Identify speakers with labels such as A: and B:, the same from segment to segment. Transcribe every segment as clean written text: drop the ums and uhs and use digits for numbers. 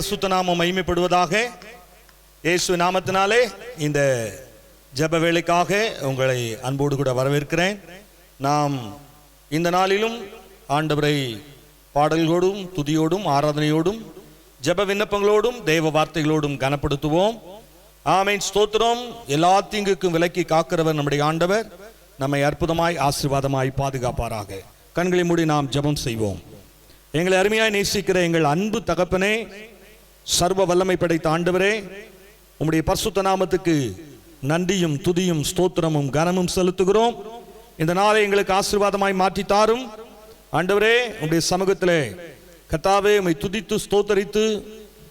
A: பரிசுத்த நாமம் மகிமைப்படுவதாக. இயேசு நாமத்தினாலே இந்த ஜெப வேளைக்காக உங்களை அன்போடு கூட வரவேற்கிறேன். நாம் இந்த நாளிலும் ஆண்டவரை பாடல்களோடும் துதியோடும் ஆராதனையோடும் ஜெப விண்ணப்பங்களோடும் தேவ வார்த்தைகளோடும் கனப்படுத்துவோம். ஆமென், ஸ்தோத்திரம். எல்லா தீங்குக்கும் விலக்கி காக்கிறவர் நம்முடைய ஆண்டவர் நம்மை அற்புதமாய் ஆசீர்வாதமாய் பாதுகாப்பாராக. கண்களை மூடி நாம் ஜெபம் செய்வோம். எங்களை அருமையாய் நேசிக்கிற எங்கள் அன்பு தகப்பனே, சர்வ வல்லமை படைத்த ஆண்டவரே, உம்முடைய பரிசுத்த நாமத்துக்கு நன்றியும் துதியும் ஸ்தோத்திரமும் கனமும் செலுத்துகிறோம். இந்த நாளை எங்களுக்கு ஆசீர்வாதமாய் மாற்றி தாரும் ஆண்டவரே. உம்முடைய சமூகத்திலே கர்த்தாவே உம்மை துதித்து ஸ்தோத்தரித்து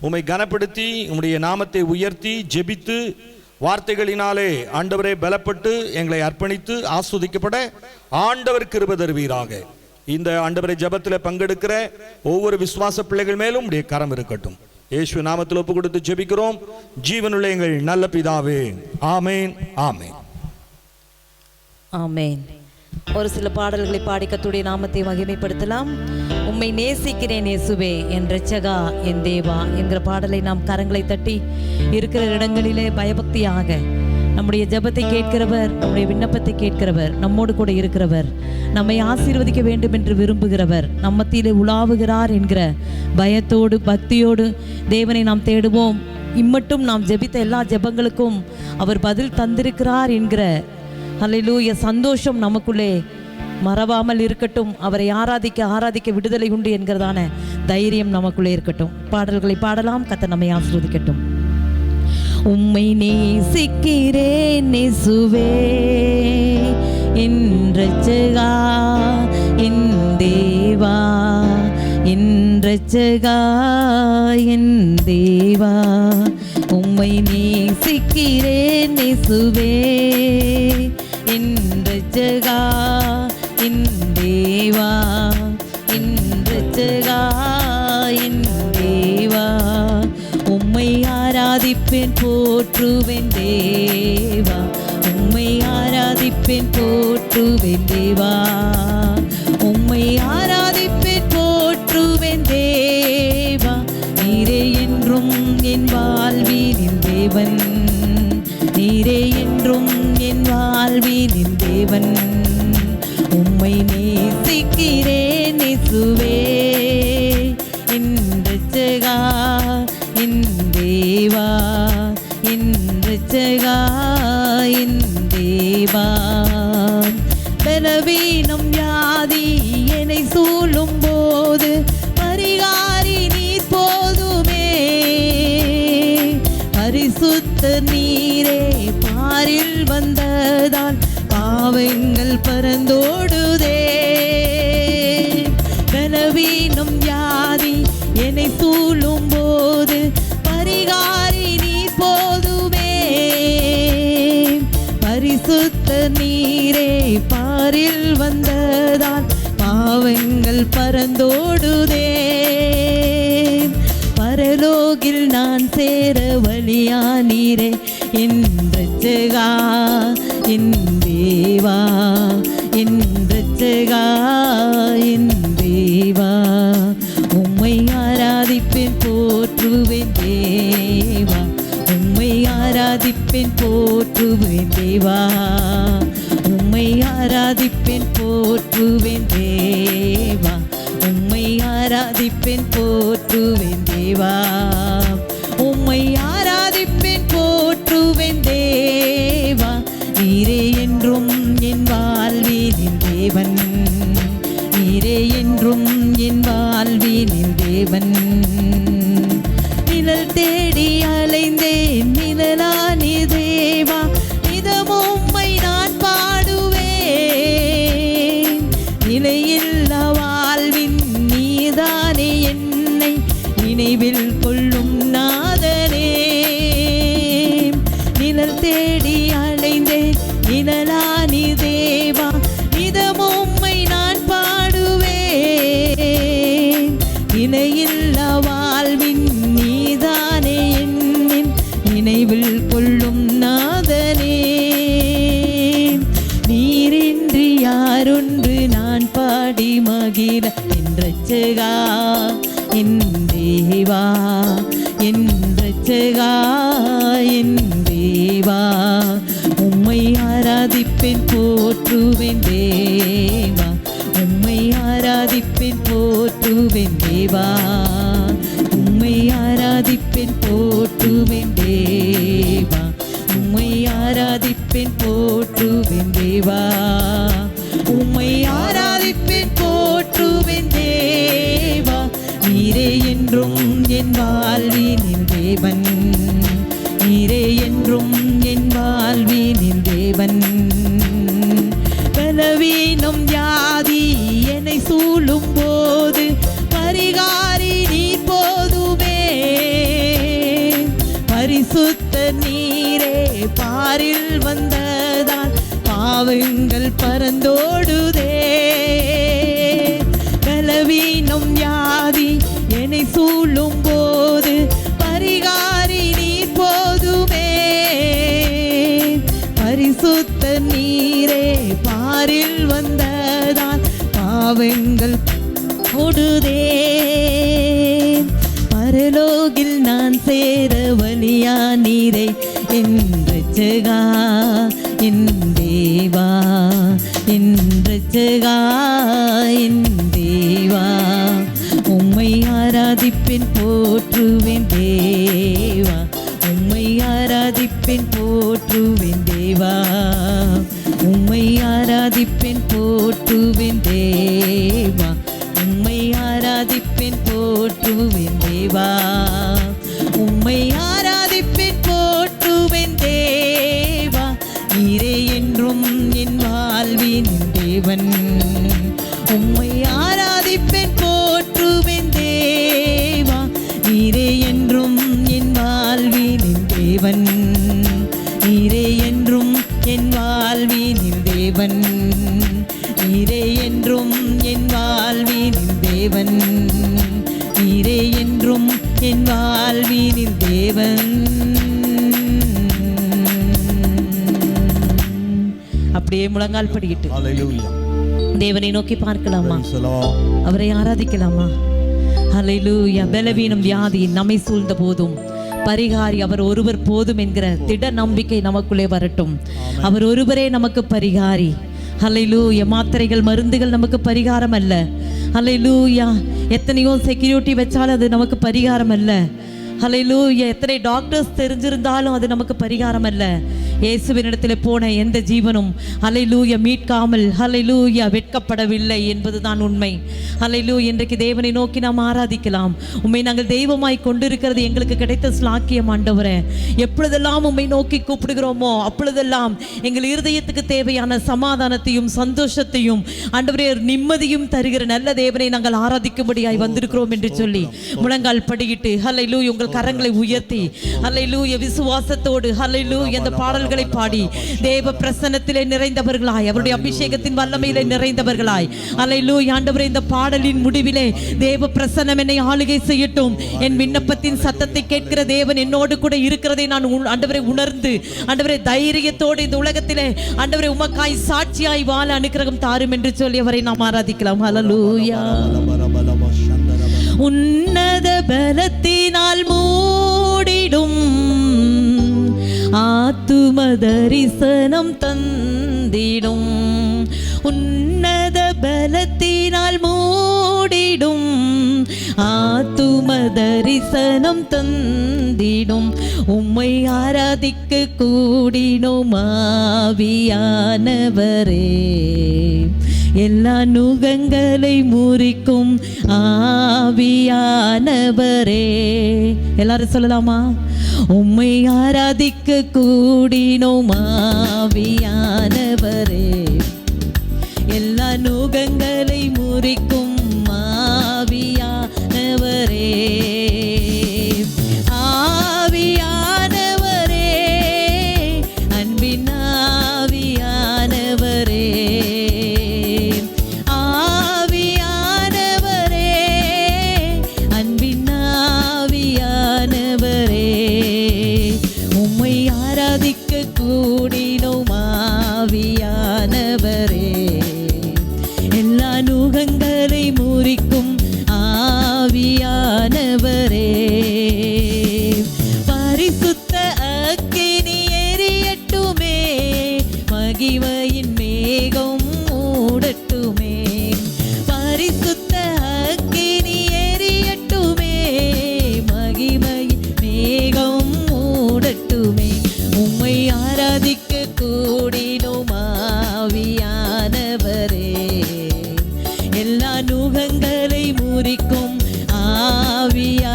A: உம்மை கனப்படுத்தி உம்முடைய நாமத்தை உயர்த்தி ஜெபித்து வார்த்தைகளினாலே ஆண்டவரே பலப்பட்டு எங்களை அர்ப்பணித்து ஆஸ்வதிக்கப்பட ஆண்டவர் கிருபை தருவீராக. இந்த ஆண்டவரை ஜெபத்தில் பங்கெடுக்கிற ஒவ்வொரு விசுவாச பிள்ளைகள் மேலும் உடைய கரம் இருக்கட்டும். இயேசு நாமத்தில் ஒப்பு கொடுத்து ஜெபிக்கிறோம் ஜீவனுள்ள எங்கள் நல்ல பிதாவே, ஆமேன், ஆமேன்,
B: ஆமேன். ஒரு சில பாடல்களை பாடி கர்த்தருடைய நாமத்தை மகிமைப்படுத்தலாம். உம்மை நேசிக்கிறேன் இயேசுவே, என் இரட்சகா, என் தேவா என்கிற பாடலை நாம் கரங்களை தட்டி இருக்கிற இடங்களிலே பயபக்தியாக நம்முடைய ஜெபத்தை கேட்கிறவர், நம்முடைய விண்ணப்பத்தை கேட்கிறவர், நம்மோடு கூட இருக்கிறவர், நம்மை ஆசீர்வதிக்க வேண்டும் என்று விரும்புகிறவர், நம்மத்திலே உலாவுகிறார் என்கிற பயத்தோடு பக்தியோடு தேவனை நாம் தேடுவோம். இம்மட்டும் நாம் ஜெபித்த எல்லா ஜெபங்களுக்கும் அவர் பதில் தந்திருக்கிறார் என்கிற ஹல்லேலூயா சந்தோஷம் நமக்குள்ளே மறவாமல் இருக்கட்டும். அவரை ஆராதிக்க ஆராதிக்க விடுதலை உண்டு என்கிறதான தைரியம் நமக்குள்ளே இருக்கட்டும். பாடல்களை பாடலாம். கர்த்தர் நம்மை ஆசீர்வதிக்கட்டும். உம்மை நேசிக்கிறேன் இயேசுவே, என் இரட்சகா, என் தேவா, என் இரட்சகா, என் தேவா. உம்மை நேசிக்கிறேன் இயேசுவே, என் இரட்சகா, என் தேவா, என் இரட்சகா, என் தேவா. உம்மை ஆராதிப்பேன் போற்றுவேன் தேவா, உம்மை ஆராதிப்பேன் போற்றுவேன் தேவா, உம்மை ஆராதிப்பேன் போற்றுவேன் தேவா. நீரே என்றும் என் வாழ்வினின் தேவன், நீரே என்றும் என் வாழ்வினின் தேவன். உம்மை நேசிக்கிறேன் இயேசுவே, என் இரட்சகா, என் தேவா, என் இரட்சகா, என் தேவா. பலவீனம் வியாதி என்னை சூழும் போது பரிகாரி நீர் போதுமே. பரிசுத்த நீரே பாரில் வந்ததால் பாவங்கள் பறந்தோடுதே. பலவீனம் வியாதி என்னை சூழும் போது பரிகாரி நீர் போதுமே. பரிசுத்த நீரே பாரில் வந்ததால் பாவங்கள் பறந்தோடுதே. பரலோகில் நான் சேர வழியானீரே, என் இரட்சகா, என் தேவா, என் இரட்சகா, என் தேவா. உம்மை ஆராதிப்பேன் போற்றுவேன் தேவா, உம்மை ஆராதிப்பேன் போற்றுவேன் தேவா, உம்மை ஆராதிப்பேன் போற்றுவேன் தேவா, உம்மை ஆராதிப்பேன் போற்றுவேன் தேவா, உம்மை ஆராதிப்பேன் போற்றுவேன் தேவா. நீரே என்றும் என் வாழ்வினின் தேவன், நீரே என்றும் என் வாழ்வினின் தேவன். நிழல் தேடி அலைந்தேன் நிழலானி தேவா, நிதமும் உம்மை நான் பாடுவேன். நிலையில்லா வாழ்வின் நீதானே என்னை நினைவில் கொள்ளும் நாதனே. நிழல் தேடி அலைந்தேன் நிழலானி தேவா, நிதமும் உம்மை நான் பாடுவேன். இணையில்லா வாழ்வின் நீதானே என்னின் நினைவில் கொள்ளும் நாதனே. நீரின்றி யாரொன்று நான் பாடி மகிழ, என் இரட்சகா, என் தேவா, என் இரட்சகா என் தேவா உம்மை ஆராதிப்பேன் போற்றுவேன் தேவா உம்மை ஆராதிப்பேன் போற்றுவேன் தேவா உம்மை ஆராதிப்பேன் போற்றுவேன் தேவா உம்மை ஆராதிப்பேன் போற்றுவேன் தேவா உம்மை ஆராதிப்பேன் போற்றுவேன் தேவா நீரே என்றும் என் வாழ்வினில் தேவன் நீரே என்றும் என் வாழ்வினில் தேவன் பலவீனம் வியாதி என்னை சூழும் போது பரிகாரி நீ போதுமே பரிசுத்த நீரே பாரில் வந்ததால் பாவங்கள் பறந்தோடுதே பலவீனம் வியாதி என்னை சூழும் போது பரிகாரி நீ போதுமே பரிசுத்த நீரே பாரில் வந்ததால் பாவங்கள் ஓடுதே பரலோகில் நான் சேர வழியா நீரே என் இரட்சகா என் தேவா என் இரட்சகா என் தேவா உம்மை ஆராதிப்பேன் போற்றுவேன் தேவா உம்மை ஆராதிப்பேன் போற்றுவேன் தேவா உம்மை ஆராதிப்பேன் போற்றுவேன் தேவா உம்மை ஆராதிப்பேன் போற்றுவேன் தேவா உம்மை ஆராதிப்பேன் போற்றுவேன் தேவா நீரே என்றும் என் வாழ்வின் தேவன் உம்மை ஆராதிப்பேன் போற்றுவேன் தேவா நீரே என்றும் என் வாழ்வின் தேவன் நீரே என்றும் என் வாழ்வின் தேவன் நீரே என்றும் என் வாழ்வின் தேவன் நீரே என்றும் என் வாழ்வின் தேவன் அப்படியே முழங்கால் படிக்கிட்டு
A: ஹல்லேலூயா
B: தேவனை நோக்கி பார்க்கலாமா
A: Praise the Lord.
B: அவரை ஆராதிக்கலாமா ஹல்லேலூயா பலவீனம் வியாதி நம்மை சூழ்ந்த போதும் பரிகாரி அவர் ஒருவர் போதும் என்கிற திட நம்பிக்கை நமக்குள்ளே வரட்டும் அவர் ஒருவரே நமக்கு பரிகாரி ஹல்லேலூயா மாத்திரைகள் மருந்துகள் நமக்கு பரிகாரம் அல்ல ஹல்லேலூயா எத்தனையோ செக்யூரிட்டி வச்சாலும் அது நமக்கு பரிகாரம் அல்ல ஹல்லேலூயா எத்தனை டாக்டர்ஸ் தெரிஞ்சிருந்தாலும் அது நமக்கு பரிகாரம் அல்ல இயேசுவினிடத்தில் போன எந்த ஜீவனும் ஹல்லேலூயா மீட்காமல் ஹல்லேலூயா வெட்கப்படவில்லை என்பதுதான் உண்மை ஹல்லேலூயா இன்றைக்கு தேவனை நோக்கி நாம் ஆராதிக்கலாம் உம்மை நாங்கள் தெய்வமாய் கொண்டிருக்கிறது எங்களுக்கு கிடைத்த ஸ்லாக்கியம் ஆண்டவரே எப்பொழுதெல்லாம் உம்மை நோக்கி கூப்பிடுகிறோமோ அப்பொழுதெல்லாம் எங்கள் இருதயத்துக்கு தேவையான சமாதானத்தையும் சந்தோஷத்தையும் ஆண்டவரே நிம்மதியும் தருகிற நல்ல தேவனை நாங்கள் ஆராதிக்கும்படியாய் வந்திருக்கிறோம் என்று சொல்லி முழங்கால் படியிட்டு ஹல்லேலூயா உங்கள் கரங்களை உயர்த்தி ஹல்லேலூயா விசுவாசத்தோடு ஹல்லேலூயா இந்த பாடல்களை பாடி தேவ பிரசன்னத்திலே நிறைந்தவர்களாய் அவருடைய அபிஷேகத்தின் வல்லமையிலே நிறைந்தவர்களாய் ஹல்லேலூயா ஆண்டவரே இந்த பாடலின் முடிவிலே தேவ பிரசன்னம் என்னை ஆளுகை செய்யட்டும் என் விண்ணப்பத்தின் சத்தத்தை கேட்கிற தேவன் என்னோடு கூட இருக்கிறதை நான் ஆண்டவரை உணர்ந்து ஆண்டவரே தைரியத்தோடு இந்த உலகத்திலே ஆண்டவரே உமக்காய் சாட்சியாய் வாழ அனுக்கிரகம் தாரும் என்று சொல்லி அவரை நாம் ஆராதிக்கலாம் ஹல்லேலூயா உன்னத பலத்தினால் மூடிடும் ஆத்தும தரிசனம் தந்திடும் உன்னத பலத்தினால் மூடிடும் ஆத்தும தரிசனம் தந்திடும் உம்மை ஆராதிக்க கூடினோம் ஆவியானவரே எல்லா நுகங்களை முறிக்கும் ஆவியானவரே எல்லாரும் சொல்லலாமா உம்மை ஆராதிக்க கூடினோம் ஆவியானவரே எல்லா நுகங்களை முறிக்கும் ஆவியானவரே ஆவியானவரே அன்பின் ஆவியானவரே கூடினோமா மகிமையின் மேகம் மூடட்டுமே, பரிசுத்த அக்கினி எரியட்டுமே, மகிமையின் மேகம் மூடட்டுமே. உம்மை ஆராதிக்க கூடினோம் ஆவியானவரே, எல்லா நுகங்களை முறிக்கும் ஆவியானவரே.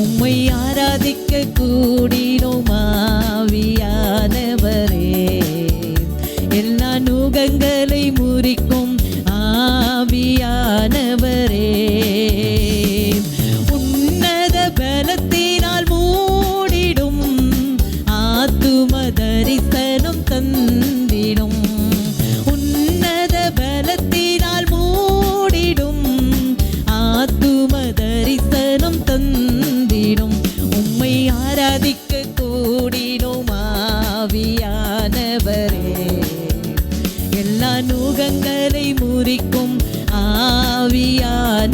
B: உம்மை ஆராதிக்க கூடினோம் ஆவியானவரே, எல்லா நுகங்களை முறிக்கும் ஆவியானவரே. உன்னத பலத்தினால் மூடிடும் ஆத்தும தரிசனம் தந்திடும், உன்னத பலத்தினால் மூடிடும் ஆத்தும தரிசனம் தந்திடும். உம்மை ஆராதிக்க கூடினோம் ஆவியானவரே, எல்லா நுகங்களை முறிக்கும் ஆவியானவரே.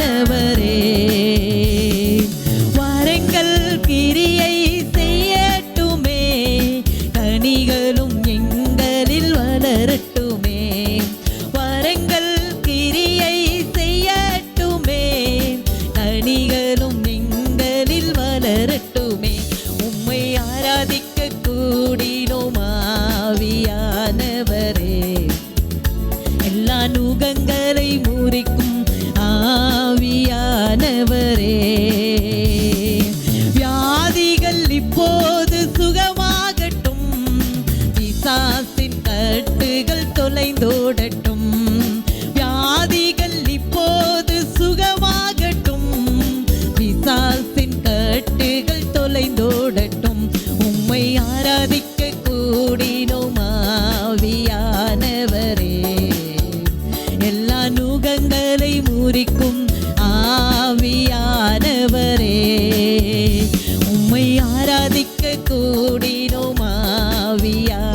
B: வரங்கள் கிரியை செய்யட்டுமே, கனிகளும் எங்களில் வளரட்டுமே, வரங்கள் கிரியை செய்யட்டுமே, கனிகளும் எங்களில் வளரட்டுமே. உம்மை ஆராதிக்க கூடினோம் ஆவியானவரே, எல்லா நுகங்களை முறிக்கும் ஆவியானவரே. வியாதிகள் இப்போது சுகமாகட்டும், பிசாசின் கட்டுகள் தொலைந்தோடட்டும், வியாதிகள் இப்போது சுகமாகட்டும், பிசாசின் கட்டுகள் தொலைந்தோடட்டும். உம்மை ஆராதிக்க கூடினோம் ஆவியானவரே, எல்லா நுகங்களை முறிக்கும் ஆவியானவரே. உம்மை ஆராதிக்க கூடினோம் ஆவியானவரே,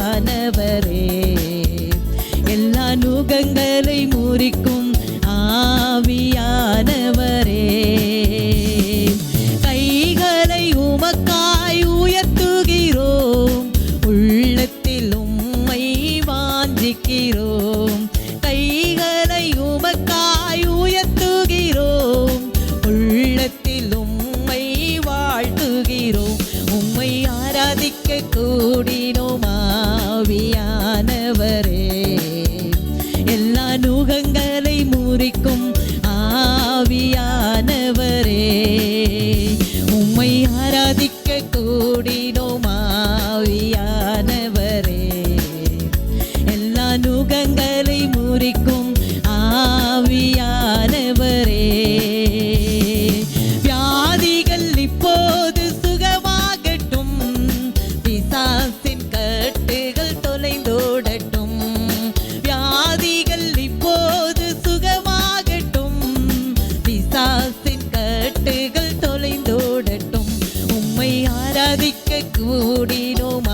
B: எல்லா நுகங்களை முறிக்கும் ஆவியானவரே. கைகளை உமக்காய் உயர்த்துகிறோம், உள்ளத்தில் உம்மை வாஞ்சிக்கிறோம். கைகளை உமக்காய் உயர்த்துகிறோம், உள்ளத்தில் உம்மை வாழ்த்துகிறோம். உம்மை ஆராதிக்க கூடினோம் ஆவியானவரே, எல்லா நுகங்களை முறிக்கும் ஆவியானவரே. உம்மை ஆராதிக்க கூடினோம் ஆவியானவரே, எல்லா நுகங்களை முறிக்கும் ஆவியானவரே. வியாதிகள் இப்போது சுகமாகட்டும், பிசாசின் கட்டுகள் தொலைந்தோடட்டும், வியாதிகள் இப்போது சுகமாகட்டும், பிசாசின் கட்டுகள் தொலைந்தோடட்டும். உம்மை ஆராதிக்க கூடினோம்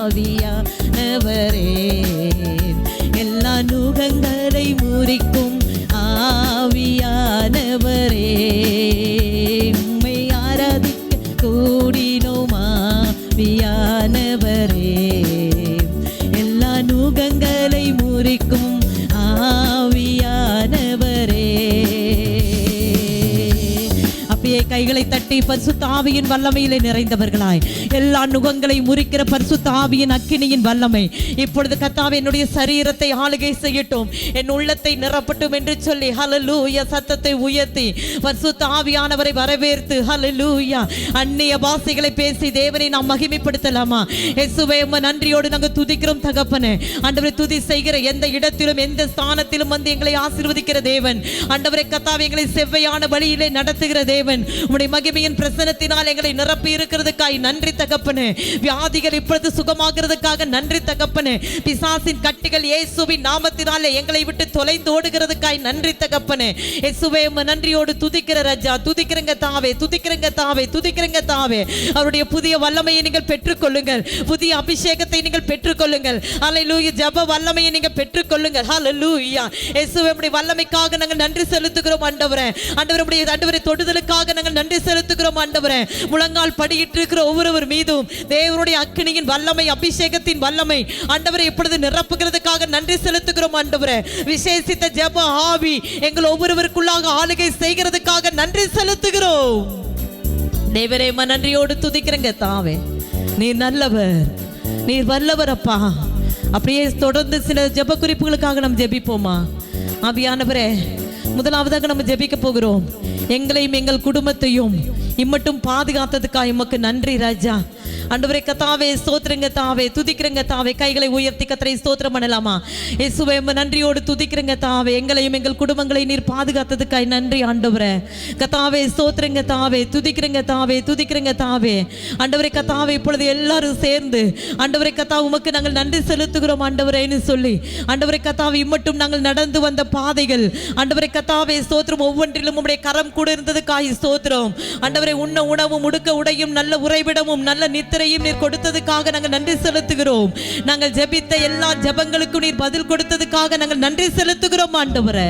B: ஆவியானவரே, எல்லா நுகங்களை முறிக்கும் ஆவியானவரே. உம்மை ஆராதிக்க கூடினோம் ஆவியானவரே, எல்லா நுகங்களை முறிக்கும் ஆவியானவரே. அப்படியே கைகளை தட்டி பரிசுத்த ஆவியின் வல்லமையிலே நிறைந்தவர்களாய், எல்லா நுகங்களை முறிக்கிற பரிசுத்த ஆவியின் அக்கினியின் வல்லமை இப்பொழுது கர்த்தாவே என்னுடைய சரீரத்தை ஆளுகை செய்யட்டும், என் உள்ளத்தை நிரப்பட்டும் என்று சொல்லி ஹல்லேலூயா சத்தத்தை உயர்த்தி பரிசுத்த ஆவியானவரை வரவேற்று ஹல்லேலூயா அந்நிய பாஷைகளை பேசி தேவனை நாம் மகிமைப்படுத்தலாமா? இயேசுவே உம்மை நன்றியோடு நாங்கள் துதிக்கிறோம் தகப்பனே. ஆண்டவரே, துதி செய்கிற எந்த இடத்திலும் எந்த ஸ்தானத்திலும் வந்து எங்களை ஆசீர்வதிக்கிற தேவன். ஆண்டவரே கர்த்தாவே, எங்களை செவ்வையான வழியிலே நடத்துகிற தேவன். உம்முடைய மகிமையின் பிரசன்னத்தினால் எங்களை நிரப்பி இருக்கிறதுக்காய் நன்றி தகப்பனே. வியாதிகள் இப்பொழுது சுகமாகிறதுக்காக நன்றி தகப்பனே. பிசாசின் கட்டிகள் இயேசுவின் நாமத்தினாலே எங்களை விட்டு தொலைந்து ஓடுகிறதுக்காய் நன்றி தகப்பனே. இயேசுவே உம்மை நன்றியோடு துதிக்கிற ராஜா, துதிக்கிறங்க தாவே, துதிக்கிறங்க தாவே, துதிக்கிறங்க தாவே. அவருடைய புதிய வல்லமையை நீங்கள் பெற்றுக்கொள்ளுங்கள், புதிய அபிஷேகத்தை நீங்கள் பெற்றுக்கொள்ளுங்கள். ஹல்லேலூயா, ஜெப வல்லமையை நீங்கள் பெற்றுக்கொள்ளுங்கள். ஹல்லேலூயா. இயேசுவே உம்முடைய வல்லமைக்காக நாங்கள் நன்றி செலுத்துகிறோம் ஆண்டவரே. ஆண்டவரே, உம்முடைய ஆண்டவரே தொடுதலுக்காக நாங்கள் நன்றி செலுத்துகிறோம் ஆண்டவரே. முழங்கால் படியிட்டு இருக்கிற ஒவ்வொருவர் மீதும் தேவனுடைய அக்கினியின் வல்லமை, அபிஷேகத்தின் வல்லமை ஆண்டவரை இப்பொழுது நிரப்புகிறதுக்காக நன்றி செலுத்துகிறோம் ஆண்டவரே. விசேஷித்த ஜெப ஆவி எங்கள் ஒவ்வொருவருக்குள்ளாக ஆளுகை செய்கிறதுக்காக நன்றி செலுத்துகிறோம். தேவரே நன்றியோடு துதிக்கிறங்க தாவே. நீர் நல்லவர், நீர் வல்லவர் அப்பா. அப்படியே தொடர்ந்து சில ஜெப குறிப்புகளுக்காக நம்ம ஜெபிப்போமா? ஆவியானவரே, முதலாவதாக நம்ம ஜெபிக்க போகிறோம். எங்களையும் எங்கள் குடும்பத்தையும் இம்மட்டும் பாதுகாத்ததுக்காக உமக்கு நன்றி ராஜா. ஆண்டவரே கர்த்தாவே ஸ்தோத்திரங்க தாவே, துதிக்கிறங்க தாவே. கைகளை உயர்த்தி கர்த்தரை ஸ்தோத்திரம் பண்ணலாமா? இயேசுவே நன்றியோடு துதிக்கிறங்க தாவே. எங்களையும் எங்கள் குடும்பங்களை நீர் பாதுகாத்ததுக்காய் நன்றி ஆண்டவரே. கர்த்தாவே ஸ்தோத்திரங்க தாவே, துதிக்கிறங்க தாவே, துதிக்கிறங்க தாவே. ஆண்டவரே கர்த்தாவே, இப்பொழுது எல்லாரும் சேர்ந்து ஆண்டவரே கர்த்தாவே உமக்கு நாங்கள் நன்றி செலுத்துகிறோம் ஆண்டவரேன்னு சொல்லி, ஆண்டவரே கர்த்தாவே இம்மட்டும் நாங்கள் நடந்து வந்த பாதைகள் ஆண்டவரே கர்த்தாவே ஸ்தோத்திரம், ஒவ்வொன்றிலும் உம்முடைய கரம் கூட இருந்ததுக்காய் ஸ்தோத்திரம் ஆண்டவரே. உண்ண உணவும் உடுக்க உடையும் நல்ல உறைவிடமும் நல்ல நித்திரையும் நீர் கொடுத்ததுக்காக நாங்கள் நன்றி செலுத்துகிறோம். நாங்கள் ஜெபித்த எல்லா ஜெபங்களுக்கும் நீர் பதில் கொடுத்ததுக்காக நாங்கள் நன்றி செலுத்துகிறோம் ஆண்டவரே.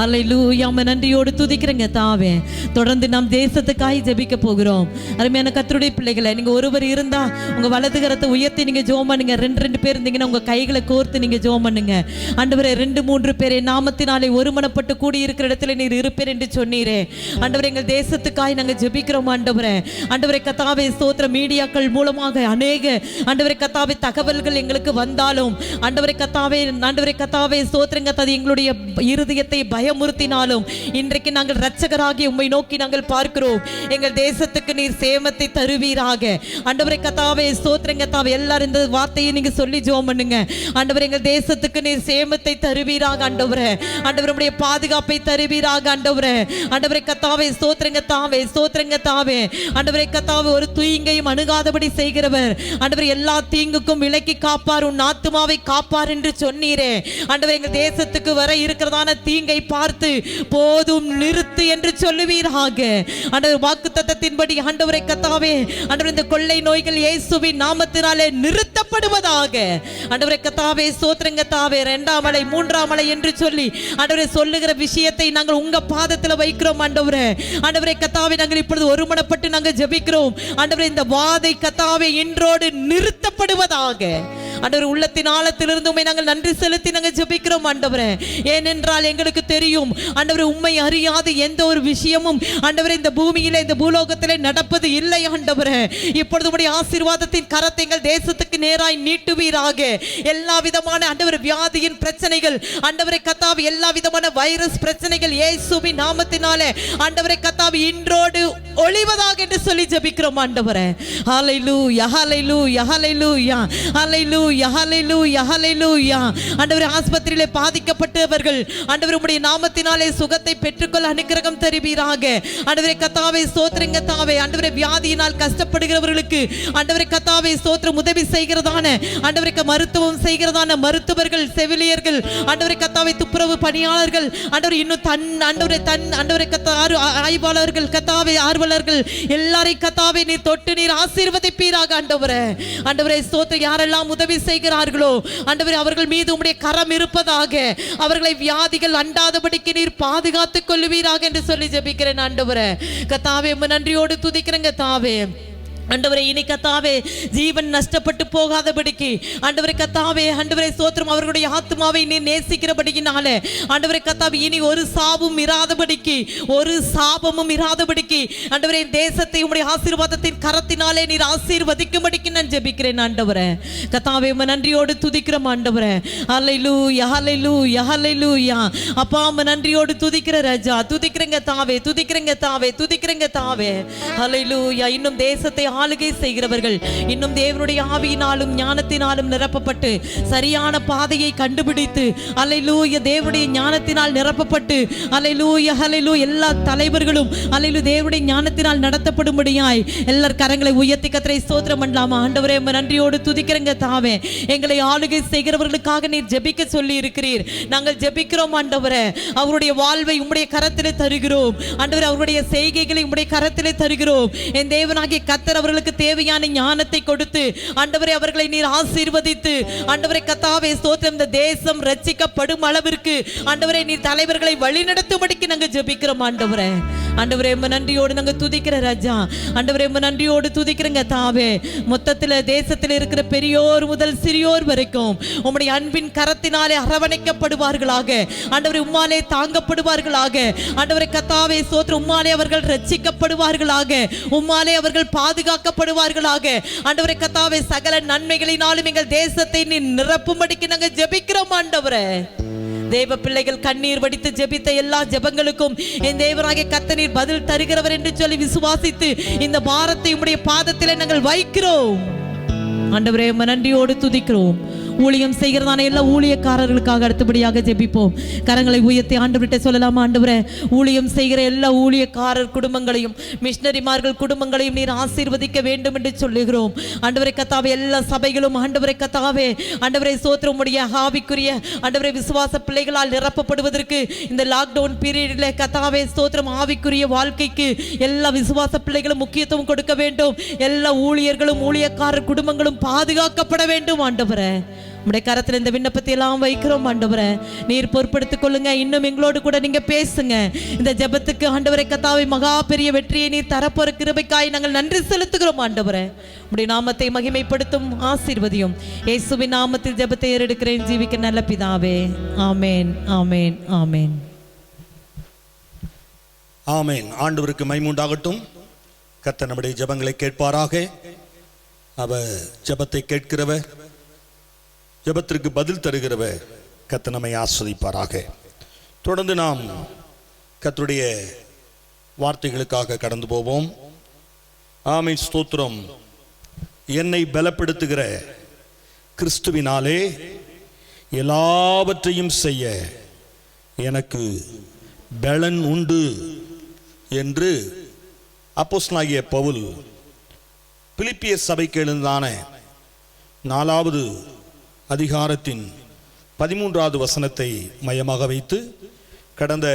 B: அல்லேலூயா. நன்றியோடு துதிக்கிறங்க தாவே. தொடர்ந்து நாம் தேசத்துக்காக ஜெபிக்க போகிறோம். அருமையான கர்த்தருடைய பிள்ளைகளை, நீங்க ஒருவர் இருந்தா உங்க வலது கரத்தை உயர்த்தி நீங்க ஜெபம் பண்ணுங்க. ரெண்டு பேர் இருந்தீங்கன்னா உங்க கைகளை கோர்த்து நீங்க ஜெபம் பண்ணுங்க. ஆண்டவரே 2-3 பேரை நாமத்தினாலே ஒருமனப்பட்டு கூடி இருக்கிற இடத்துல நீர் இருப்பேன் என்று சொன்னீரே. ஆண்டவரே எங்கள் தேசத்துக்காக நாங்கள் ஜெபிக்கிறோம் ஆண்டவரே. ஆண்டவரே கர்த்தாவே ஸ்தோத்திர, மீடியாக்கள் மூலமாக அநேக ஆண்டவரே கர்த்தாவே தகவல்கள் எங்களுக்கு வந்தாலும் ஆண்டவரே கர்த்தாவே ஸ்தோத்திரங்க தது எங்களுடைய இருதயத்தை பயமுறுத்தினாலும் இன்றைக்கு நாங்கள் இரட்சகராகிய உம்மை நோக்கி நாங்கள் பார்க்கிறோம். எங்கள் தேசத்துக்கு நீர் சேமத்தை தருவீராக. ஆண்டவரே கர்த்தாவே ஸ்தோத்திரங்க தாவே. எல்லாரும் இந்த வார்த்தையை நீங்க சொல்லி ஜெபம் பண்ணுங்க. ஆண்டவரே எங்கள் தேசத்துக்கு நீர் சேமத்தை தருவீராக ஆண்டவரே. ஆண்டவரே உம்முடைய பாதுகாப்பை தருவீராக ஆண்டவரே. ஆண்டவரே கர்த்தாவே ஸ்தோத்திரங்க தாவே, ஸ்தோத்திரங்க தாவே. ஆண்டவரே கர்த்தாவே ஒரு தீங்கையும் அணுகாதபடி செய்கிறவர் ஆண்டவரே. எல்லா தீங்குக்கும் விலக்கி காப்பார், உன் ஆத்துமாவை காப்பார் என்று சொன்னீரே. ஆண்டவரே எங்கள் தேசத்துக்கு வர இருக்கிறதான தீங்கை பார்த்து போதும் நிறுத்து என்று சொல்லுவீராக. ஆண்டவரே வாக்குத்தத்தத்தின்படி ஆண்டவரே கர்த்தாவே ஆண்டவரே இந்த கொள்ளை நோய்கள் இயேசுவின் நாமத்தினாலே நிறுத்தப்படுவதாக. ஆண்டவரே கர்த்தாவே ஸ்தோத்திரங்க தாவே. 2ஆம் அலை 3ஆம் அலை என்று சொல்லி ஆண்டவரே சொல்லுகிற விஷயத்தை நாங்கள் உங்க பாதத்தில் வைக்கிறோம் ஆண்டவரே. ஆண்டவரே கர்த்தாவே நாங்கள் இப்பொழுது ஒருமனப்பட்டு நாங்கள் ஜெபிக்கிறோம் ஆண்டவரே. இந்த வாதை கர்த்தாவே இன்றோடு நிறுத்தப்படுவதாக. ஆண்டவரே உள்ளத்தின் ஆழத்திலிருந்து உம்மை நாங்கள் நன்றி செலுத்தி நாங்கள் ஜெபிக்கிறோம் ஆண்டவரே. ஏனென்றால் எங்களுக்கு தெரியும் ஆண்டவரே உம்மை அறியாத எந்த ஒரு விஷயமும் ஆண்டவரே இந்த பூமியிலே இந்த பூலோகத்திலே நடப்பது இல்லை ஆண்டவரே. இப்பொழுது உம்முடைய ஆசீர்வாதத்தின் கரத்தை எங்கள் தேசத்துக்கு நேராய் நீட்டுவீராக. எல்லா விதமான ஆண்டவரே வியாதியின் பிரச்சனைகள் ஆண்டவரே கர்த்தாவே, எல்லா விதமான வைரஸ் பிரச்சனைகள் இயேசுவின் நாமத்தினாலே ஆண்டவரே கர்த்தாவே இன்றோடு ஒளிவதாக என்று சொல்லி ஜெபிக்கிறோம் ஆண்டவரே. ஹல்லேலூயா, ஹல்லேலூயா, ஹல்லேலூயா, ஹல்லேலூயா, ஹல்லேலூயா, ஹல்லேலூயா. ஆண்டவரே ஆஸ்பத்திரியிலே பாதிக்கப்பட்டவர்கள் ஆண்டவரே உம்முடைய நாமத்தினாலே சுகத்தை பெற்றுக்கொள்ள அனுக்கிரகம் தருவீராக. ஆண்டவரே கர்த்தாவே ஸ்தோத்திரங்க தாவே. ஆண்டவரே வியாதியினால் கஷ்டப்படுகிறவர்களுக்கு ஆண்டவரே கர்த்தாவே ஸ்தோத்திரம் உதவி செய்கிறதான ஆண்டவரே மருத்துவம் செய்கிறதான மருத்துவர்கள், செவிலியர்கள் ஆண்டவரே கர்த்தாவே துப்புரவு பணியாளர்கள் ஆண்டவரே இன்னும் ஆண்டவரே கர்த்தாவே ஆய்வாளர்கள் கர்த்தாவே ஆர்வலர்கள் எல்லாரையும் கர்த்தாவே நீர் தொட்டு நீர் ஆசீர்வதிப்பீராக ஆண்டவரே. ஆண்டவரே ஸ்தோத்திரம். யாரெல்லாம் உதவி செய்கிறார்களோ ஆண்டவரே அவர்கள் மீது உம்முடைய கரம் இருப்பதாக. அவர்களை வியாதிகள் அண்டாதபடிக்கு நீர் பாதுகாத்துக் கொள்ளுவீராக என்று சொல்லி ஜெபிக்கிறேன் ஆண்டவரே. கர்த்தாவே நன்றியோடு துதிக்கிறேங்க தாவே. ஆண்டவரே இனி கர்த்தாவே ஜீவன் நஷ்டப்பட்டு போகாதபடிக்கு ஆண்டவரே கர்த்தாவே ஆண்டவரே ஸ்தோத்திரம் அவர்களுடைய ஆத்துமாவை நீர் நேசிக்கிறபடியினாலே ஆண்டவரே கர்த்தாவே இனி ஒரு சாபமும் இராதபடிக்கு ஆண்டவரே தேசத்தை உம்முடைய ஆசீர்வாதத்தின் கரத்தினாலே நீர் ஆசீர்வதிக்கும்படிக்கு நான் ஜெபிக்கிறேன் ஆண்டவரே. கர்த்தாவே நன்றியோடு துதிக்கிறோம் ஆண்டவரே. ஹல்லேலூயா, ஹல்லேலூயா, ஹல்லேலூயா. அப்பா நன்றியோடு துதிக்கிற ராஜா. துதிக்கிறங்க தாவே, துதிக்கிறங்க தாவே, துதிக்கிறங்க தாவே. ஹல்லேலூயா. இன்னும் தேசத்தை ஆளுகை செய்கிறவர்கள் இன்னும் தேவனுடைய ஆவியினாலும் ஞானத்தினாலும் நிரப்பப்பட்டு சரியான பாதையை கண்டுபிடித்து அல்லேலூயா தேவனுடைய ஞானத்தினால் நிரப்பப்பட்டு அல்லேலூயா, ஹல்லேலூயா எல்லா தலைவர்களும் அல்லேலூயா தேவனுடைய ஞானத்தினால் நடத்தப்படும்படியாய் எல்லார் கரங்களை உயர்த்தி கர்த்தரை ஸ்தோத்திரம் பண்ணலாமா? ஆண்டவரே நன்றியோடு துதிக்கிறங்க தாவே. எங்களை ஆளுகை செய்கிறவர்களுக்காக நீர் ஜெபிக்க சொல்லி இருக்கிறீர். நாங்கள் ஜெபிக்கிறோம் ஆண்டவரே. அவருடைய வாழ்வை உம்முடைய கரத்திலே தருகிறோம் ஆண்டவரே. அவருடைய செய்கைகளை உம்முடைய கரத்திலே தருகிறோம். என் தேவனாகிய கர்த்தர் அவர்களுக்கு தேவையான ஞானத்தை கொடுத்து ஆண்டவரே அவர்களை நீர் ஆசீர்வதித்து ஆண்டவரே கர்த்தாவே ஸ்தோத்திரம் இந்த தேசம் ரட்சிக்கப்படும் அளவிற்கு ஆண்டவரே நீர் தலைவர்களை வழிநடத்தும்படிக்கு நாங்கள் ஜெபிக்கிறோம் ஆண்டவரே. ஆண்டவரே உம்மை நன்றியோடு நாங்கள் துதிக்கிற ராஜா. ஆண்டவரே உம்மை நன்றியோடு துதிக்கிறங்க தாவே. மொத்தத்தில் தேசத்தில் இருக்கிற பெரியோர் முதல் சிறியோர் வரைக்கும் உம்முடைய அன்பின் கரத்தினாலே அரவணைக்கப்படுவார்களாக. ஆண்டவரே உம்மாலே தாங்கப்படுவார்களாக. ஆண்டவரே கத்தாவே ஸ்தோத்திரம். உம்மாலே அவர்கள் ரட்சிக்கப்படுவார்களாக. உம்மாலே அவர்கள் பாதுகாக்கப்படுவார்களாக. ஆண்டவரே கத்தாவே சகல நன்மைகளினாலும் எங்கள் தேசத்தை நீ நிரப்பும்படிக்கு நாங்கள் ஜெபிக்கிறோம் ஆண்டவரே. தேவ பிள்ளைகள் கண்ணீர் வடித்து ஜெபித்த எல்லா ஜெபங்களுக்கும் என் தேவனாகிய கர்த்தர் பதில் தருகிறவர் என்று சொல்லி விசுவாசித்து இந்த பாரத்தை உம்முடைய பாதத்திலே நாங்கள் வைக்கிறோம் ஆண்டவரே. உம்மை நன்றியோடு துதிக்கிறோம். ஊழியம் செய்கிறதான எல்லா ஊழியக்காரர்களுக்காக அடுத்தபடியாக ஜெபிப்போம். கரங்களை உயர்த்தி ஆண்டவர்கிட்ட சொல்லலாமா? ஆண்டவரே, ஊழியம் செய்கிற எல்லா ஊழியக்காரர் குடும்பங்களையும் மிஷனரிமார்கள் குடும்பங்களையும் நீர் ஆசீர்வதிக்க வேண்டும் என்று சொல்லுகிறோம். ஆண்டவரே கத்தாவே எல்லா சபைகளும் ஆண்டவரே கத்தாவே ஆண்டவரே ஸ்தோத்திரம் உம்முடைய ஆவிக்குரிய ஆண்டவரே விசுவாச பிள்ளைகளால் நிரப்பப்படுவதற்கு இந்த லாக்டவுன் பீரியடில் கத்தாவே ஸ்தோத்திரம் ஆவிக்குரிய வாழ்க்கைக்கு எல்லா விசுவாச பிள்ளைகளும் முக்கியத்துவம் கொடுக்க வேண்டும். எல்லா ஊழியர்களும் ஊழியக்காரர் குடும்பங்களும் பாதுகாக்கப்பட வேண்டும் ஆண்டவரே. உம்முடைய கரத்தில் இந்த விண்ணப்பத்தை எல்லாம் வைக்கிறோம் ஆண்டவரே. நீர் பொறுப்படுத்திக் கொள்ளுங்க. இன்னும் எங்களோடு கூட நீங்க பேசுங்க. இந்த ஜெபத்துக்கு ஆண்டவரே கத்தாவே மகா பெரிய வெற்றியை நீர் தரப்போற கிருபைக்காய் நாங்கள் நன்றி செலுத்துகிறோம் ஆண்டவரே. உம்முடைய நாமத்தை மகிமைப்படுத்தும் ஆசீர்வதியும். இயேசுவின் நாமத்தில் ஜெபத்தை ஏறெடுக்கிறேன் ஜீவிக்க நல்ல பிதாவே. ஆமேன், ஆமேன், ஆமேன்,
A: ஆமேன். ஆண்டவருக்கு மகிமையுண்டாகட்டும். கர்த்தர் நம்முடைய ஜெபங்களை கேட்பாராக. அவர் ஜெபத்தை கேட்கிறவர், ஜெபத்திற்கு பதில் தருகிறவர். கர்த்தர் நம்மை ஆசீர்வதிப்பாராக. தொடர்ந்து நாம் கர்த்தருடைய வார்த்தைகளுக்காக கடந்து போவோம். ஆமென், ஸ்தோத்திரம். என்னை பலப்படுத்துகிற கிறிஸ்துவினாலே எல்லாவற்றையும் செய்ய எனக்கு பலன் உண்டு என்று அப்போஸ்தலனாகிய பவுல் பிலிப்பியர் சபைக்கு எழுந்தான 4வது அதிகாரத்தின் 13வது வசனத்தை மையமாக வைத்து கடந்த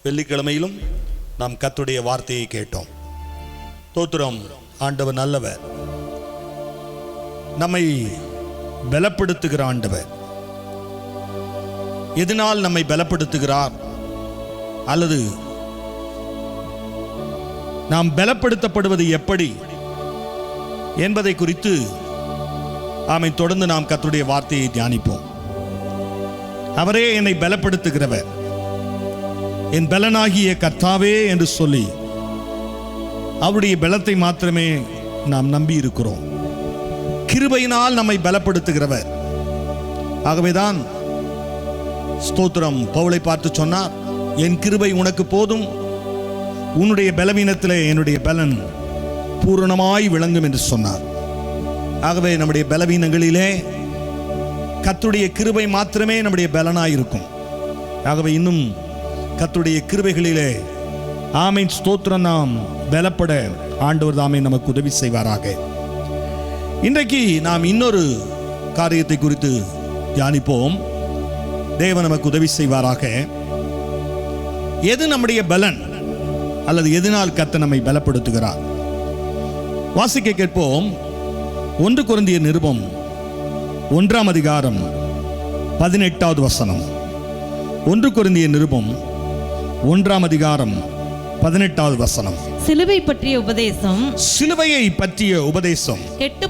A: வெள்ளிக்கிழமையிலும் நாம் கர்த்தருடைய வார்த்தையை கேட்டோம். ஸ்தோத்திரம். ஆண்டவர் நல்லவர், நம்மை பலப்படுத்துகிற ஆண்டவர். எதனால் நம்மை பலப்படுத்துகிறார் அல்லது நாம் பலப்படுத்தப்படுவது எப்படி என்பதை குறித்து ஆமென் தொடர்ந்து நாம் கர்த்தருடைய வார்த்தையை தியானிப்போம். அவரே என்னை பலப்படுத்துகிறவர், என் பலனாகிய கர்த்தாவே என்று சொல்லி அவருடைய பலத்தை மாத்திரமே நாம் நம்பி இருக்கிறோம். கிருபையினால் நம்மை பலப்படுத்துகிறவர். ஆகவேதான் ஸ்தோத்திரம் பவுலை பார்த்து சொன்னார், என் கிருபை உனக்கு போதும், உன்னுடைய பலவீனத்திலே என்னுடைய பலன் பூரணமாய் விளங்கும் என்று சொன்னார். ஆகவே நம்முடைய பலவீனங்களிலே கர்த்தருடைய கிருபை மாத்திரமே நம்முடைய பலனாயிருக்கும். ஆகவே இன்னும் கர்த்தருடைய கிருபைகளிலே ஆமென் ஸ்தோத்திரம் நாம் பலப்பட ஆண்டவர் தாமே நமக்கு உதவி செய்வாராக. இன்றைக்கு நாம் இன்னொரு காரியத்தை குறித்து தியானிப்போம். தேவன் நமக்கு உதவி செய்வாராக. எது நம்முடைய பலன் அல்லது எதனால் கர்த்தர் நம்மை பலப்படுத்துகிறார்? வாசிக்க கேட்போம். 1 கொரிந்தியர் நிருபம் 1ஆம் அதிகாரம் 18வது வசனம். 1 கொரிந்தியர் நிருபம் 1ஆம் அதிகாரம் 18வது வசனம்.
B: சிலுவை பற்றிய உபதேசம்,
A: சிலுவையை பற்றிய உபதேசம்
B: கெட்டு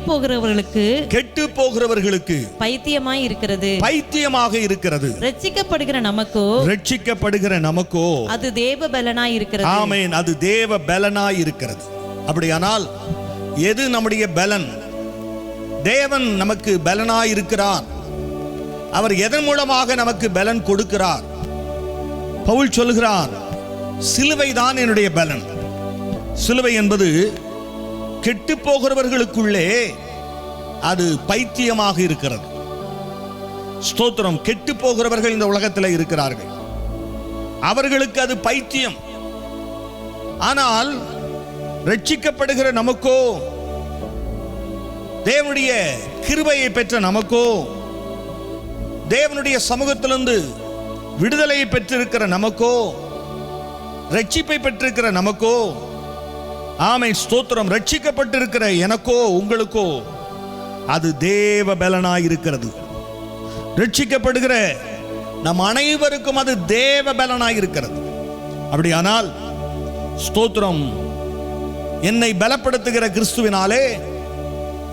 B: போகிறவர்களுக்கு
A: பைத்தியமாக இருக்கிறது. ரட்சிக்கப்படுகிற நமக்கோ
B: அது தேவ பலனாய் இருக்கிறது.
A: ஆமென், அது தேவ பலனாய் இருக்கிறது. அப்படியானால் எது நம்முடைய பலன்? தேவன் நமக்கு பலனாய் இருக்கிறார். அவர் எதன் மூலமாக நமக்கு பலன் கொடுக்கிறார்? பவுல் சொல்கிறார், சிலுவை தான் என்னுடைய பலன். சிலுவை என்பது கெட்டு போகிறவர்களுக்குள்ளே அது பைத்தியமாக இருக்கிறது. ஸ்தோத்திரம். கெட்டு போகிறவர்கள் இந்த உலகத்தில் இருக்கிறார்கள், அவர்களுக்கு அது பைத்தியம். ஆனால் ரட்சிக்கப்படுகிற நமக்கோ, தேவனுடைய கிருபையை பெற்ற நமக்கோ, தேவனுடைய சமூகத்திலிருந்து விடுதலையை பெற்றிருக்கிற நமக்கோ, ரட்சிப்பை பெற்றிருக்கிற நமக்கோ, ஆமென் ஸ்தோத்திரம், ரட்சிக்கப்பட்டிருக்கிற எனக்கோ உங்களுக்கோ அது தேவ பலனாயிருக்கிறது. ரட்சிக்கப்படுகிற நம் அனைவருக்கும் அது தேவ பலனாயிருக்கிறது. அப்படியானால் ஸ்தோத்திரம், என்னை பலப்படுத்துகிற கிறிஸ்துவினாலே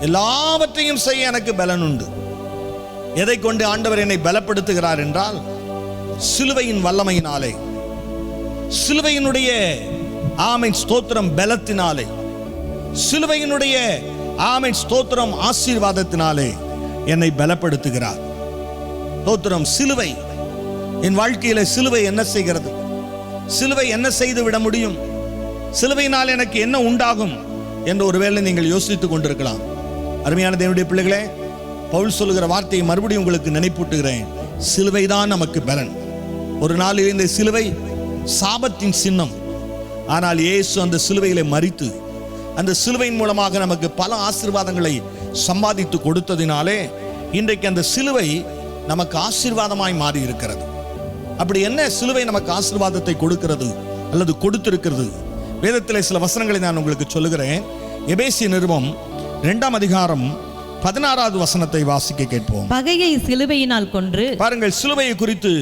A: எல்லாவற்றையும் செய்ய எனக்கு பலன் உண்டு. எதை கொண்டு ஆண்டவர் என்னை பலப்படுத்துகிறார் என்றால், சிலுவையின் வல்லமையினாலே, சிலுவையினுடைய ஆமென் ஸ்தோத்திரம் பலத்தினாலே, சிலுவையினுடைய ஆமென் ஸ்தோத்திரம் ஆசீர்வாதத்தினாலே என்னை பலப்படுத்துகிறார். ஸ்தோத்திரம். சிலுவை, என் வாழ்க்கையில சிலுவை என்ன செய்கிறது? சிலுவை என்ன செய்து விட முடியும்? சிலுவையினால் எனக்கு என்ன உண்டாகும் என்று ஒருவேளை நீங்கள் யோசித்துக் கொண்டிருக்கலாம். அருமையான தேவனுடைய பிள்ளைகளே, பவுல் சொல்லுகிற வார்த்தையை மறுபடியும் உங்களுக்கு நினைப்பூட்டுகிறேன். சிலுவைதான் நமக்கு பலன். ஒரு நாளில் இந்த சிலுவை சாபத்தின் சின்னம். ஆனால் இயேசு அந்த சிலுவையிலே மரித்து அந்த சிலுவையின் மூலமாக நமக்கு பல ஆசீர்வாதங்களை சம்பாதித்து கொடுத்ததினாலே இன்றைக்கு அந்த சிலுவை நமக்கு ஆசீர்வாதமாய் மாறி இருக்கிறது. அப்படி என்ன சிலுவை நமக்கு ஆசீர்வாதத்தை கொடுக்கிறது அல்லது கொடுத்திருக்கிறது? வேதத்தில் சில வசனங்களை நான் உங்களுக்கு சொல்லுகிறேன். எபேசிய நிருபம் 2ஆம் அதிகாரம் 16வது வசனத்தை வாசிக்க கேட்போம்.
B: பகையை சிலுவையினால் கொன்று. பாருங்கள்,
A: சிலுவையை குறித்து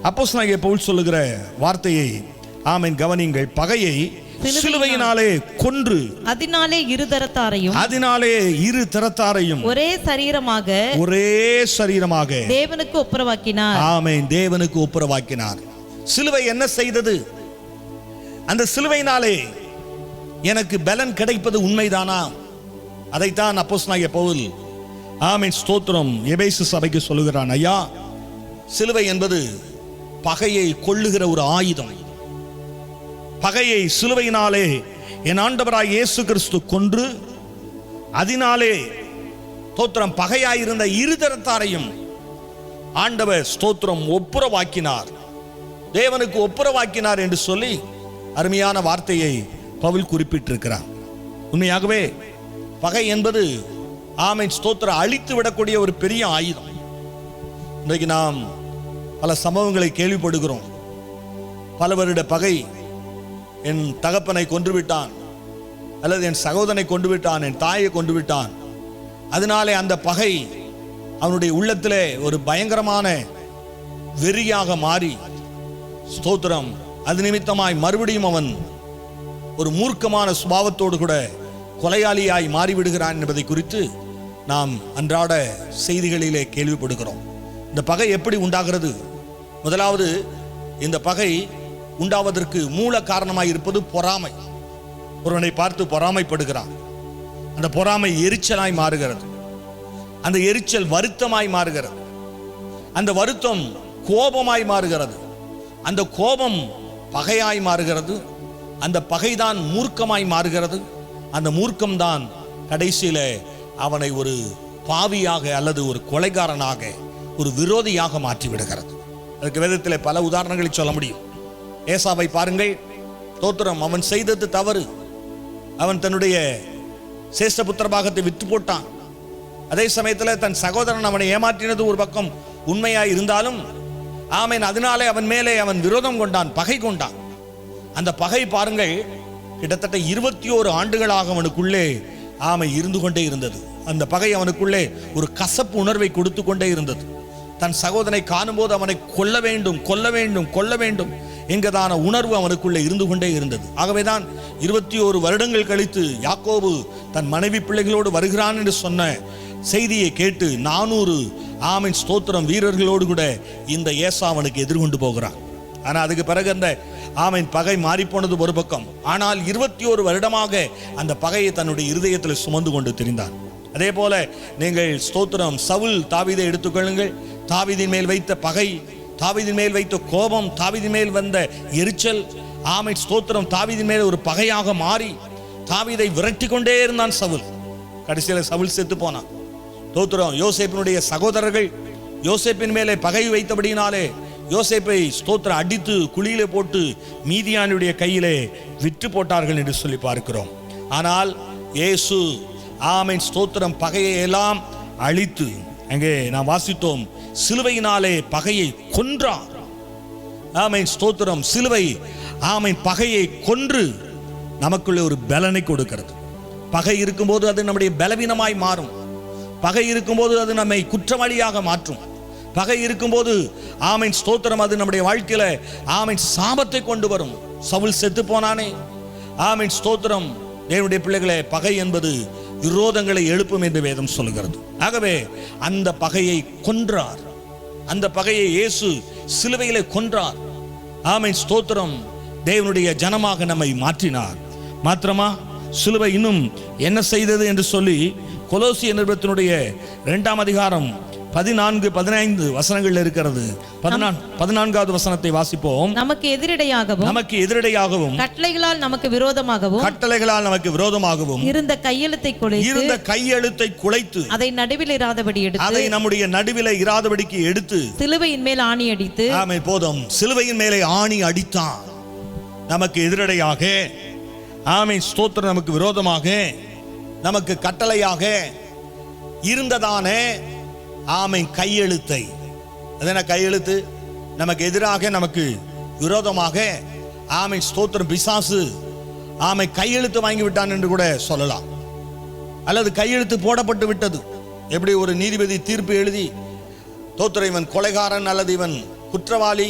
A: அப்போஸ்தலனாகிய பவுல் சொல்லுகிற வார்த்தையை ஆமென் கவனியுங்கள். பகையை சிலுவையினாலே கொன்று,
B: அதனாலே இரு தரத்தாரையும்
A: ஒரே சரீரமாக
B: தேவனுக்கு ஒப்புரவாக்கினார்.
A: ஆமென், தேவனுக்கு ஒப்புரவாக்கினார். சிலுவை என்ன செய்தது? அந்த சிலுவையினாலே எனக்கு பலன் கிடைப்பது உண்மைதானா? அதைத்தான் அப்போஸ்தலனாகிய பவுல் ஆமென் ஸ்தோத்திரம் எபேசு சபைக்கு சொல்லுகிறான். ஐயா, சிலுவை என்பது பகையை கொல்லுகிற ஒரு ஆயுதம். பகையை சிலுவையினாலே என் ஆண்டவராய் இயேசு கிறிஸ்து கொன்று, அதனாலே ஸ்தோத்திரம் பகையாயிருந்த இருதரத்தாரையும் ஆண்டவர் ஸ்தோத்திரம் ஒப்புரவாக்கினார், தேவனுக்கு ஒப்புரவாக்கினார் என்று சொல்லி அருமையான வார்த்தையை பவுல் குறிப்பிட்டிருக்கிறார். உண்மையாகவே பகை என்பது ஆமென் ஸ்தோத்திரம் அழித்து விடக்கூடிய ஒரு பெரிய ஆயுதம். இன்றைக்கு நாம் பல சம்பவங்களை கேள்விப்படுகிறோம். பல வருட பகை, என் தகப்பனை கொன்று விட்டான், அல்லது என் சகோதரனை கொண்டு விட்டான், என் தாயை கொண்டு விட்டான். அதனாலே அந்த பகை அவனுடைய உள்ளத்திலே ஒரு பயங்கரமான வெறியாக மாறி ஸ்தோத்திரம் அது நிமித்தமாய் மறுபடியும் அவன் ஒரு மூர்க்கமான சுபாவத்தோடு கூட கொலையாளியாய் மாறிவிடுகிறான் என்பதை குறித்து நாம் அன்றாட செய்திகளிலே கேள்விப்படுகிறோம். இந்த பகை எப்படி உண்டாகிறது? முதலாவது, இந்த பகை உண்டாவதற்கு மூல காரணமாய் இருப்பது பொறாமை. ஒருவனை பார்த்து பொறாமைப்படுகிறான். அந்த பொறாமை எரிச்சலாய் மாறுகிறது. அந்த எரிச்சல் வருத்தமாய் மாறுகிறது. அந்த வருத்தம் கோபமாய் மாறுகிறது. அந்த கோபம் பகையாய் மாறுகிறது. அந்த பகைதான் மூர்க்கமாய் மாறுகிறது. அந்த மூர்க்கம்தான் கடைசியில அவனை ஒரு பாவியாக அல்லது ஒரு கொலைகாரனாக, ஒரு விரோதியாக மாற்றி விடுகிறது. அதுக்கு வேதத்தில் பல உதாரணங்களை சொல்ல முடியும். ஏசாவை பாருங்கள். ஸ்தோத்திரம், அவன் செய்தது தவறு. அவன் தன்னுடைய சேஷ்ட புத்திர பாகத்தை வித்து போட்டான். அதே சமயத்தில் தன் சகோதரன் அவனை ஏமாற்றினது ஒரு பக்கம் உண்மையாய் இருந்தாலும் ஆமென் அதனாலே அவன் மேலே அவன் விரோதம் கொண்டான், பகை கொண்டான். அந்த பகை பாருங்கள், கிட்டத்தட்ட 21 ஆண்டுகளாக அவனுக்குள்ளே இருந்து கொண்டே இருந்தது. அந்த பகை அவனுக்குள்ளே ஒரு கசப்பு உணர்வை கொடுத்து கொண்டே இருந்தது. தன் சகோதரனை காணும்போது அவனை கொல்ல வேண்டும், கொல்ல வேண்டும், கொல்ல வேண்டும் என்கிறதான உணர்வு அவனுக்குள்ளே இருந்து கொண்டே இருந்தது. ஆகவேதான் 21 வருடங்கள் கழித்து யாக்கோபு தன் மனைவி பிள்ளைகளோடு வருகிறான் என்று சொன்ன செய்தியை கேட்டு 400 ஆமென் ஸ்தோத்திரம் வீரர்களோடு கூட இந்த ஏசா அவனுக்கு எதிர்கொண்டு போகிறான். ஆனால் அதுக்கு பிறகு அந்த ஆமென் பகை மாறிப்போனது ஒரு பக்கம். ஆனால் 21 வருடமாக அந்த பகையை தன்னுடைய இருதயத்தில் சுமந்து கொண்டு திரிந்தான். அதே போல நீங்கள் ஸ்தோத்திரம் சவுல் தாவீதை எடுத்துக்கொள்ளுங்கள். தாவீதின் மேல் வைத்த பகை, தாவீதின் மேல் வைத்த கோபம், தாவீதின் மேல் வந்த எரிச்சல் ஆமென் ஸ்தோத்திரம் தாவீதின் மேல் ஒரு பகையாக மாறி தாவீதை விரட்டி கொண்டே இருந்தான் சவுல். கடைசியில் சவுல் செத்து போனான். ஸ்தோத்திரம் யோசேப்பினுடைய சகோதரர்கள் யோசேப்பின் மேலே பகை வைத்தபடியினாலே யோசேப்பை ஸ்தோத்திரம் அடித்து குழியிலே போட்டு மீதியானுடைய கையிலே விற்று போட்டார்கள் என்று சொல்லி பார்க்கிறோம். ஆனால் இயேசு ஆமென் ஸ்தோத்திரம் பகையை எல்லாம் அழித்து, அங்கே நாம் வாசித்தோம், சிலுவையினாலே பகையை கொன்றார். ஆமென் ஸ்தோத்திரம். சிலுவை ஆமென் பகையை கொன்று நமக்குள்ளே ஒரு பலனை கொடுக்கிறது. பகை இருக்கும்போது அது நம்முடைய பலவீனமாய் மாறும். பகை இருக்கும்போது அது நம்மை குற்றவாளியாக மாற்றும். பகை இருக்கும்போது ஆமென் ஸ்தோத்திரம் அது நம்முடைய வாழ்க்கையில ஆமென் சாபத்தை கொண்டு வரும். சவுல் செத்து போனானே, ஆமென் ஸ்தோத்திரம். தேவனுடைய பிள்ளைகளே, பகை என்பது விரோதங்களை எழுப்பும் என்று வேதம் சொல்கிறது. ஆகவே அந்த பகையை கொன்றார். அந்த பகையை இயேசு சிலுவையிலே கொன்றார். ஆமென் ஸ்தோத்திரம். தேவனுடைய ஜனமாக நம்மை மாற்றினார். மாத்திரமா, சிலுவை இன்னும் என்ன செய்தது என்று சொல்லி கொலோசியர் நிருபத்தினுடைய 2ஆம் அதிகாரம் 14-15 வசனங்கள் இருக்கிறது. 14வது வசனத்தை வாசிப்போம்.
B: நமக்கு எதிரடையாகவும்
A: கட்டளைகளால் நமக்கு விரோதமாகவும்
B: இருந்த கையெழுத்தை குலைத்து அதை நடுவில் இராதபடி எடுத்து,
A: அதை நம்முடைய நடுவில் இராதபடிக்கு எடுத்து
B: சிலுவையின் மேல் ஆணி அடித்து,
A: ஆமென் போதும், சிலுவையின் மேலே ஆணி அடித்தான். நமக்கு எதிரடையாக, ஆமென் ஸ்தோத்திரம், நமக்கு விரோதமாக, நமக்கு கட்டளையாக இருந்ததான ஆமென் கையெழுத்தை, அதென்ன கையெழுத்து? நமக்கு எதிராக, நமக்கு விரோதமாக, ஆமென் ஸ்தோத்திரம், பிசாசு ஆமென் கையெழுத்து வாங்கி விட்டான் என்று கூட சொல்லலாம். அல்லது கையெழுத்து போடப்பட்டு விட்டது. எப்படி ஒரு நீதிபதி தீர்ப்பு எழுதி, தோத்திரம் இவன் கொலைகாரன் அல்லது இவன் குற்றவாளி,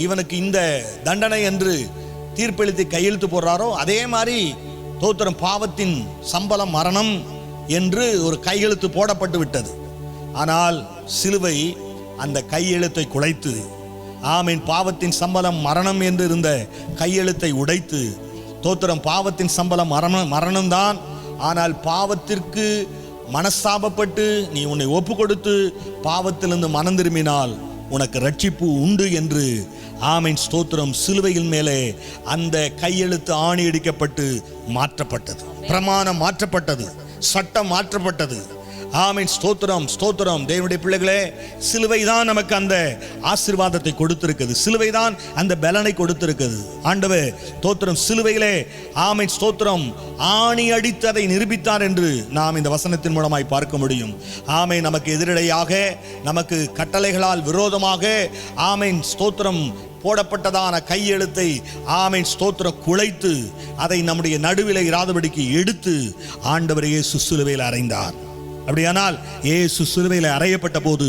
A: இவனுக்கு இந்த தண்டனை என்று தீர்ப்பெழுத்தி கையெழுத்து போடுறாரோ, அதே மாதிரி தோத்திரம் பாவத்தின் சம்பளம் மரணம் என்று ஒரு கையெழுத்து போடப்பட்டு விட்டது. ஆனால் சிலுவை அந்த கையெழுத்தை குலைத்து, ஆமென், பாவத்தின் சம்பளம் மரணம் என்று இருந்த கையெழுத்தை உடைத்து, தோத்திரம், பாவத்தின் சம்பளம் மரணம்தான். ஆனால் பாவத்திற்கு மனஸ்தாபப்பட்டு நீ உன்னை ஒப்பு கொடுத்து பாவத்திலிருந்து மனம் திரும்பினால் உனக்கு ரட்சிப்பு உண்டு என்று, ஆமென் ஸ்தோத்திரம், சிலுவையின் மேலே அந்த கையெழுத்து ஆணி அடிக்கப்பட்டு மாற்றப்பட்டது. பிரமாணம் மாற்றப்பட்டது, சட்டம் மாற்றப்பட்டது. ஆமென் ஸ்தோத்திரம், ஸ்தோத்திரம். தேவனுடைய பிள்ளைகளே, சிலுவை தான் நமக்கு அந்த ஆசீர்வாதத்தை கொடுத்திருக்கிறது. சிலுவை தான் அந்த பலனை கொடுத்திருக்கிறது. ஆண்டவர் ஸ்தோத்திரம், சிலுவையிலே ஆமென் ஸ்தோத்திரம் ஆணி அடித்து அதை நிரூபித்தார் என்று நாம் இந்த வசனத்தின் மூலமாய் பார்க்க முடியும். ஆமென், நமக்கு எதிரடையாக, நமக்கு கட்டளைகளால் விரோதமாக, ஆமென் ஸ்தோத்திரம், போடப்பட்டதான கையெழுத்தை ஆமென் ஸ்தோத்திரம் குலைத்து அதை நம்முடைய நடுவிலே இராதபடிக்கு எடுத்து ஆண்டவர் இயேசு சிலுவையில் அறைந்தார். அப்படியானால் இயேசு சிலுவையில் அறையப்பட்ட போது,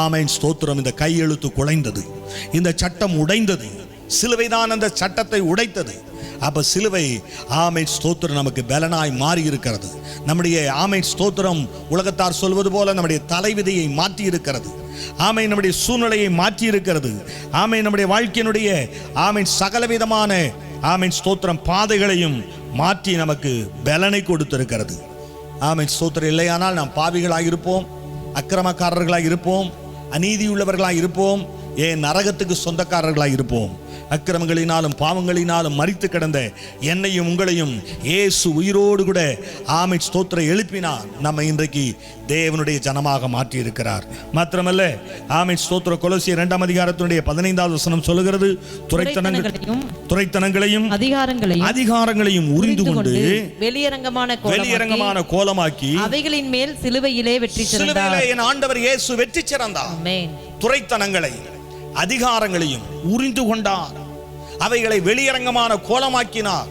A: ஆமென் ஸ்தோத்திரம், இந்த கையெழுத்து குலைந்தது, இந்த சட்டம் உடைந்தது. சிலுவைதான் அந்த சட்டத்தை உடைத்தது. அப்ப சிலுவை, ஆமென் ஸ்தோத்திரம், நமக்கு பலனாய் மாறி இருக்கிறது. நம்முடைய ஆமென் ஸ்தோத்திரம், உலகத்தார் சொல்வது போல நம்முடைய தலைவிதியை மாற்றி இருக்கிறது. ஆமென், நம்முடைய சூழ்நிலையை மாற்றி இருக்கிறது. ஆமென், நம்முடைய வாழ்க்கையினுடைய ஆமென் சகலவிதமான ஆமென் ஸ்தோத்திரம் பாதைகளையும் மாற்றி நமக்கு பலனை கொடுத்திருக்கிறது. ஆமென் ஸ்தோத்திரம். இல்லையானால் நாம் பாவிகளாக இருப்போம், அக்கிரமக்காரர்களாக இருப்போம், அநீதியுள்ளவர்களாக இருப்போம், ஏன் நரகத்துக்கு சொந்தக்காரர்களாக இருப்போம். அக்கிரமங்களினாலும் பாவங்களினாலும் மரித்து கிடந்த என்னையும் உங்களையும் இயேசு உயிரோடு கூட ஆமென் ஸ்தோத்திரம் எழுப்பினார். நம்ம இன்றைக்கு தேவனுடைய ஜனமாக மாற்றி இருக்கிறார். மாத்திரமல்ல, ஆமென் ஸ்தோத்திரம், கொலோசியர் 2ஆம் அதிகாரத்தினுடைய 15வது வசனம் சொல்லுகிறது, துரைத்தனங்களையும் அதிகாரங்களையும் உரிந்து கொண்டு வெளியரங்கமான கோலமாக்கி
B: அவைகளின் மேல் சிலுவையிலே வெற்றி சிறந்தார்.
A: என் ஆண்டவர் இயேசு வெற்றி சிறந்தார். துரைத்தனங்களை அதிகாரங்களையும் உரிந்து கொண்டார். அவைகளை வெளியரங்கமான கோலமாக்கினார்.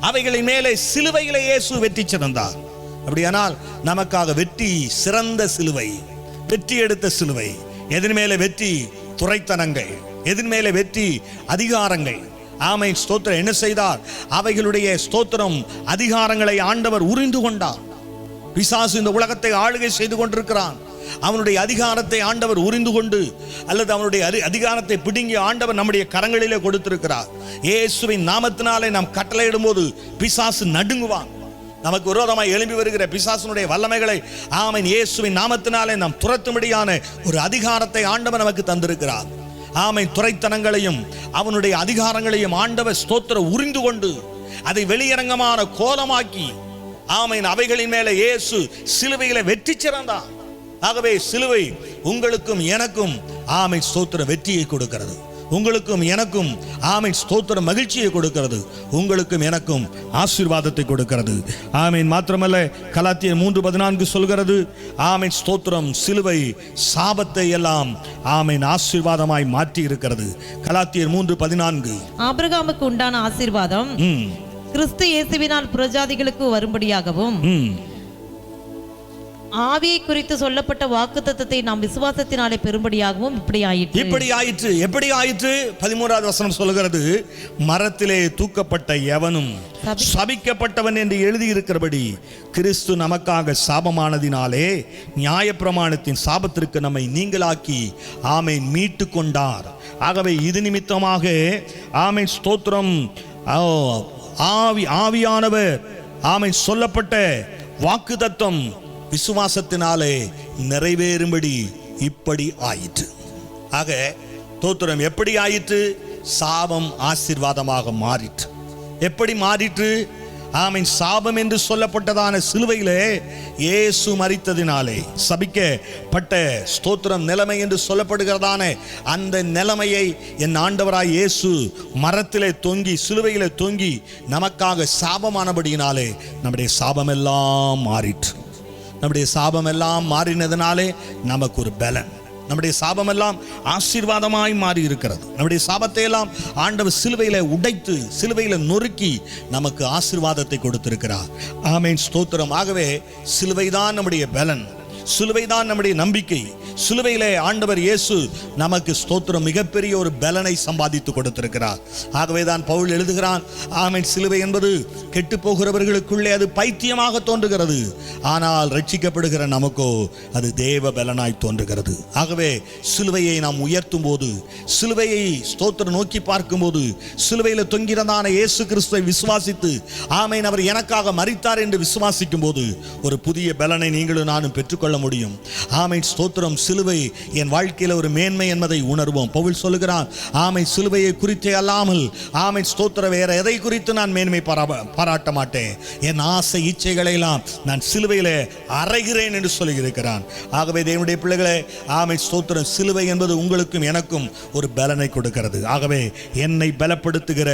A: அவைகளின் மேலே சிலுவையிலே இயேசு வெற்றி சிறந்தார். அப்படியானால் நமக்காக வெற்றி சிறந்த சிலுவை, வெற்றி எடுத்த சிலுவை. எதன் மேலே வெற்றி? துரைத்தனங்கள். எதன் மேலே வெற்றி? அதிகாரங்கள். ஆமென் ஸ்தோத்திரம். என்ன செய்தார்? அவைகளுடைய ஸ்தோத்திரம் அதிகாரங்களை ஆண்டவர் உரிந்து கொண்டார். பிசாசு இந்த உலகத்தை ஆளுகை செய்து கொண்டிருக்கிறான். அவனுடைய அதிகாரத்தை ஆண்டவர் உரிந்து கொண்டு, அல்லது அவனுடைய அதிகாரத்தை பிடுங்கி ஆண்டவர் நம்முடைய கரங்களிலே கொடுத்திருக்கிறார். இயேசுவின் நாமத்தினாலே நாம் கட்டளையிடும் போது பிசாசு நடுங்குவான். நமக்கு விரோதமாய் எழும்பி வருகிற பிசாசுனுடைய வல்லமைகளை ஆமென் இயேசுவின் நாமத்தினாலே நாம் துரத்தும்படியான ஒரு அதிகாரத்தை ஆண்டவர் நமக்கு தந்திருக்கிறார். ஆமென், துரைத்தனங்களையும் அவனுடைய அதிகாரங்களையும் ஆண்டவர் ஸ்தோத்திரம் உரிந்து கொண்டு அதை வெளியரங்கமான கோலமாக்கி, ஆமென், அவைகளின் மேலே இயேசு சிலுவையிலே வெற்றி சிறந்தார். ஆகவே சிலுவை உங்களுக்கும் எனக்கும் ஆமென் ஸ்தோத்திர வெற்றியை கொடுக்கிறது. உங்களுக்கும் எனக்கும் ஆமென் ஸ்தோத்திர மகிழ்ச்சியை கொடுக்கிறது. உங்களுக்கும் எனக்கும் ஆசீர்வாதத்தை கொடுக்கிறது. ஆமென். மாத்திரமல்ல, கலாத்தியர் 3:14 சொல்கிறது, ஆமென் ஸ்தோத்திரம், சிலுவை சாபத்தை எல்லாம் ஆமென் ஆசீர்வாதமாய் மாற்றி இருக்கிறது. கலாத்தியர் 3:14.
B: ஆபிரகாமுக்கு உண்டான ஆசீர்வாதம் கிறிஸ்து இயேசுவினால் புறஜாதிகளுக்கு வரும்படியாகவும் ஆவியை குறித்து சொல்லப்பட்ட வாக்குத்தத்தத்தை நாம் விசுவாசத்தினாலே பெறும்படியாகவும் இப்படி ஆயிற்று.
A: எப்படி ஆயிற்று? 13வது வசனம் சொல்கிறது, மரத்திலே தூக்கப்பட்ட எவனும் சபிக்கப்பட்டவன் என்று எழுதியிருக்கிறபடி கிறிஸ்து நமக்காக சாபமானதினாலே நியாயப்பிரமாணத்தின் சாபத்திற்கு நம்மை நீங்களாக்கி ஆமென் மீட்டு கொண்டார். ஆகவே இது நிமித்தமாக ஆமென் ஸ்தோத்திரம், ஆவியானவர் ஆமென் சொல்லப்பட்ட வாக்குத்தத்தம் விசுவாசத்தினாலே நிறைவேறும்படி இப்படி ஆயிற்று. ஆக ஸ்தோத்திரம் எப்படி ஆயிற்று? சாபம் ஆசீர்வாதமாக மாறிற்று. எப்படி மாறிற்று? ஆமென். சாபம் என்று சொல்லப்பட்டதான சிலுவையிலே இயேசு மரித்ததினாலே சபிக்கப்பட்ட ஸ்தோத்திரம் நிலைமை என்று சொல்லப்படுகிறதான அந்த நிலைமையை என் ஆண்டவராய் இயேசு மரத்திலே தொங்கி சிலுவையிலே தொங்கி நமக்காக சாபமானபடியினாலே நம்முடைய சாபமெல்லாம் மாறிற்று. நம்முடைய சாபமெல்லாம் மாறினதினாலே நமக்கு ஒரு பலன், நம்முடைய சாபமெல்லாம் ஆசீர்வாதமாய் மாறி இருக்கிறது. நம்முடைய சாபத்தை எல்லாம் ஆண்டவர் சிலுவையில உடைத்து சிலுவையில நொறுக்கி நமக்கு ஆசீர்வாதத்தை கொடுத்திருக்கிறார். ஆமென் ஸ்தோத்திரம். ஆகவே சிலுவைதான் நம்முடைய பலன், சிலுவைதான் நம்முடைய நம்பிக்கை. சிலுவையிலே ஆண்டவர் இயேசு நமக்கு ஸ்தோத்திரம் மிகப்பெரிய ஒரு பலனை சம்பாதித்து கொடுத்திருக்கிறார். ஆகவே தான் பவுல் எழுதுகிறான், ஆமென், சிலுவை என்பது கெட்டு போகிறவர்களுக்குள்ளே அது பைத்தியமாக தோன்றுகிறது, ஆனால் ரட்சிக்கப்படுகிற நமக்கோ அது தேவ பலனாய் தோன்றுகிறது. ஆகவே சிலுவையை நாம் உயர்த்தும் போது, சிலுவையை ஸ்தோத்திரம் நோக்கி பார்க்கும் போது, சிலுவையில் தொங்கிறதான இயேசு கிறிஸ்துவை விசுவாசித்து ஆமென் அவர் எனக்காக மரித்தார் என்று விசுவாசிக்கும் போது ஒரு புதிய பலனை நீங்களும் நானும் பெற்றுக்கொள்ள முடியும். ஆமென் ஸ்தோத்திரம். சிலுவை என் வாழ்க்கையில் ஒரு மேன்மை என்பதை உணர்வோம். பவுல் சொல்லுகிறான், ஆமென், சிலுவையை குறித்தே அல்லாமல் ஆமென் ஸ்தோத்திரம் வேற எதை குறித்து நான் மேன்மை பாராட்ட மாட்டேன், என் ஆசை இச்சைகளை எல்லாம் நான் சிலுவையிலே அறைகிறேன் என்று சொல்லியிருக்கிறான். ஆகவே தேவனுடைய பிள்ளைகளே, ஆமென் ஸ்தோத்திரம், சிலுவை என்பது உங்களுக்கும் எனக்கும் ஒரு பலனை கொடுக்கிறது. ஆகவே என்னை பலப்படுத்துகிற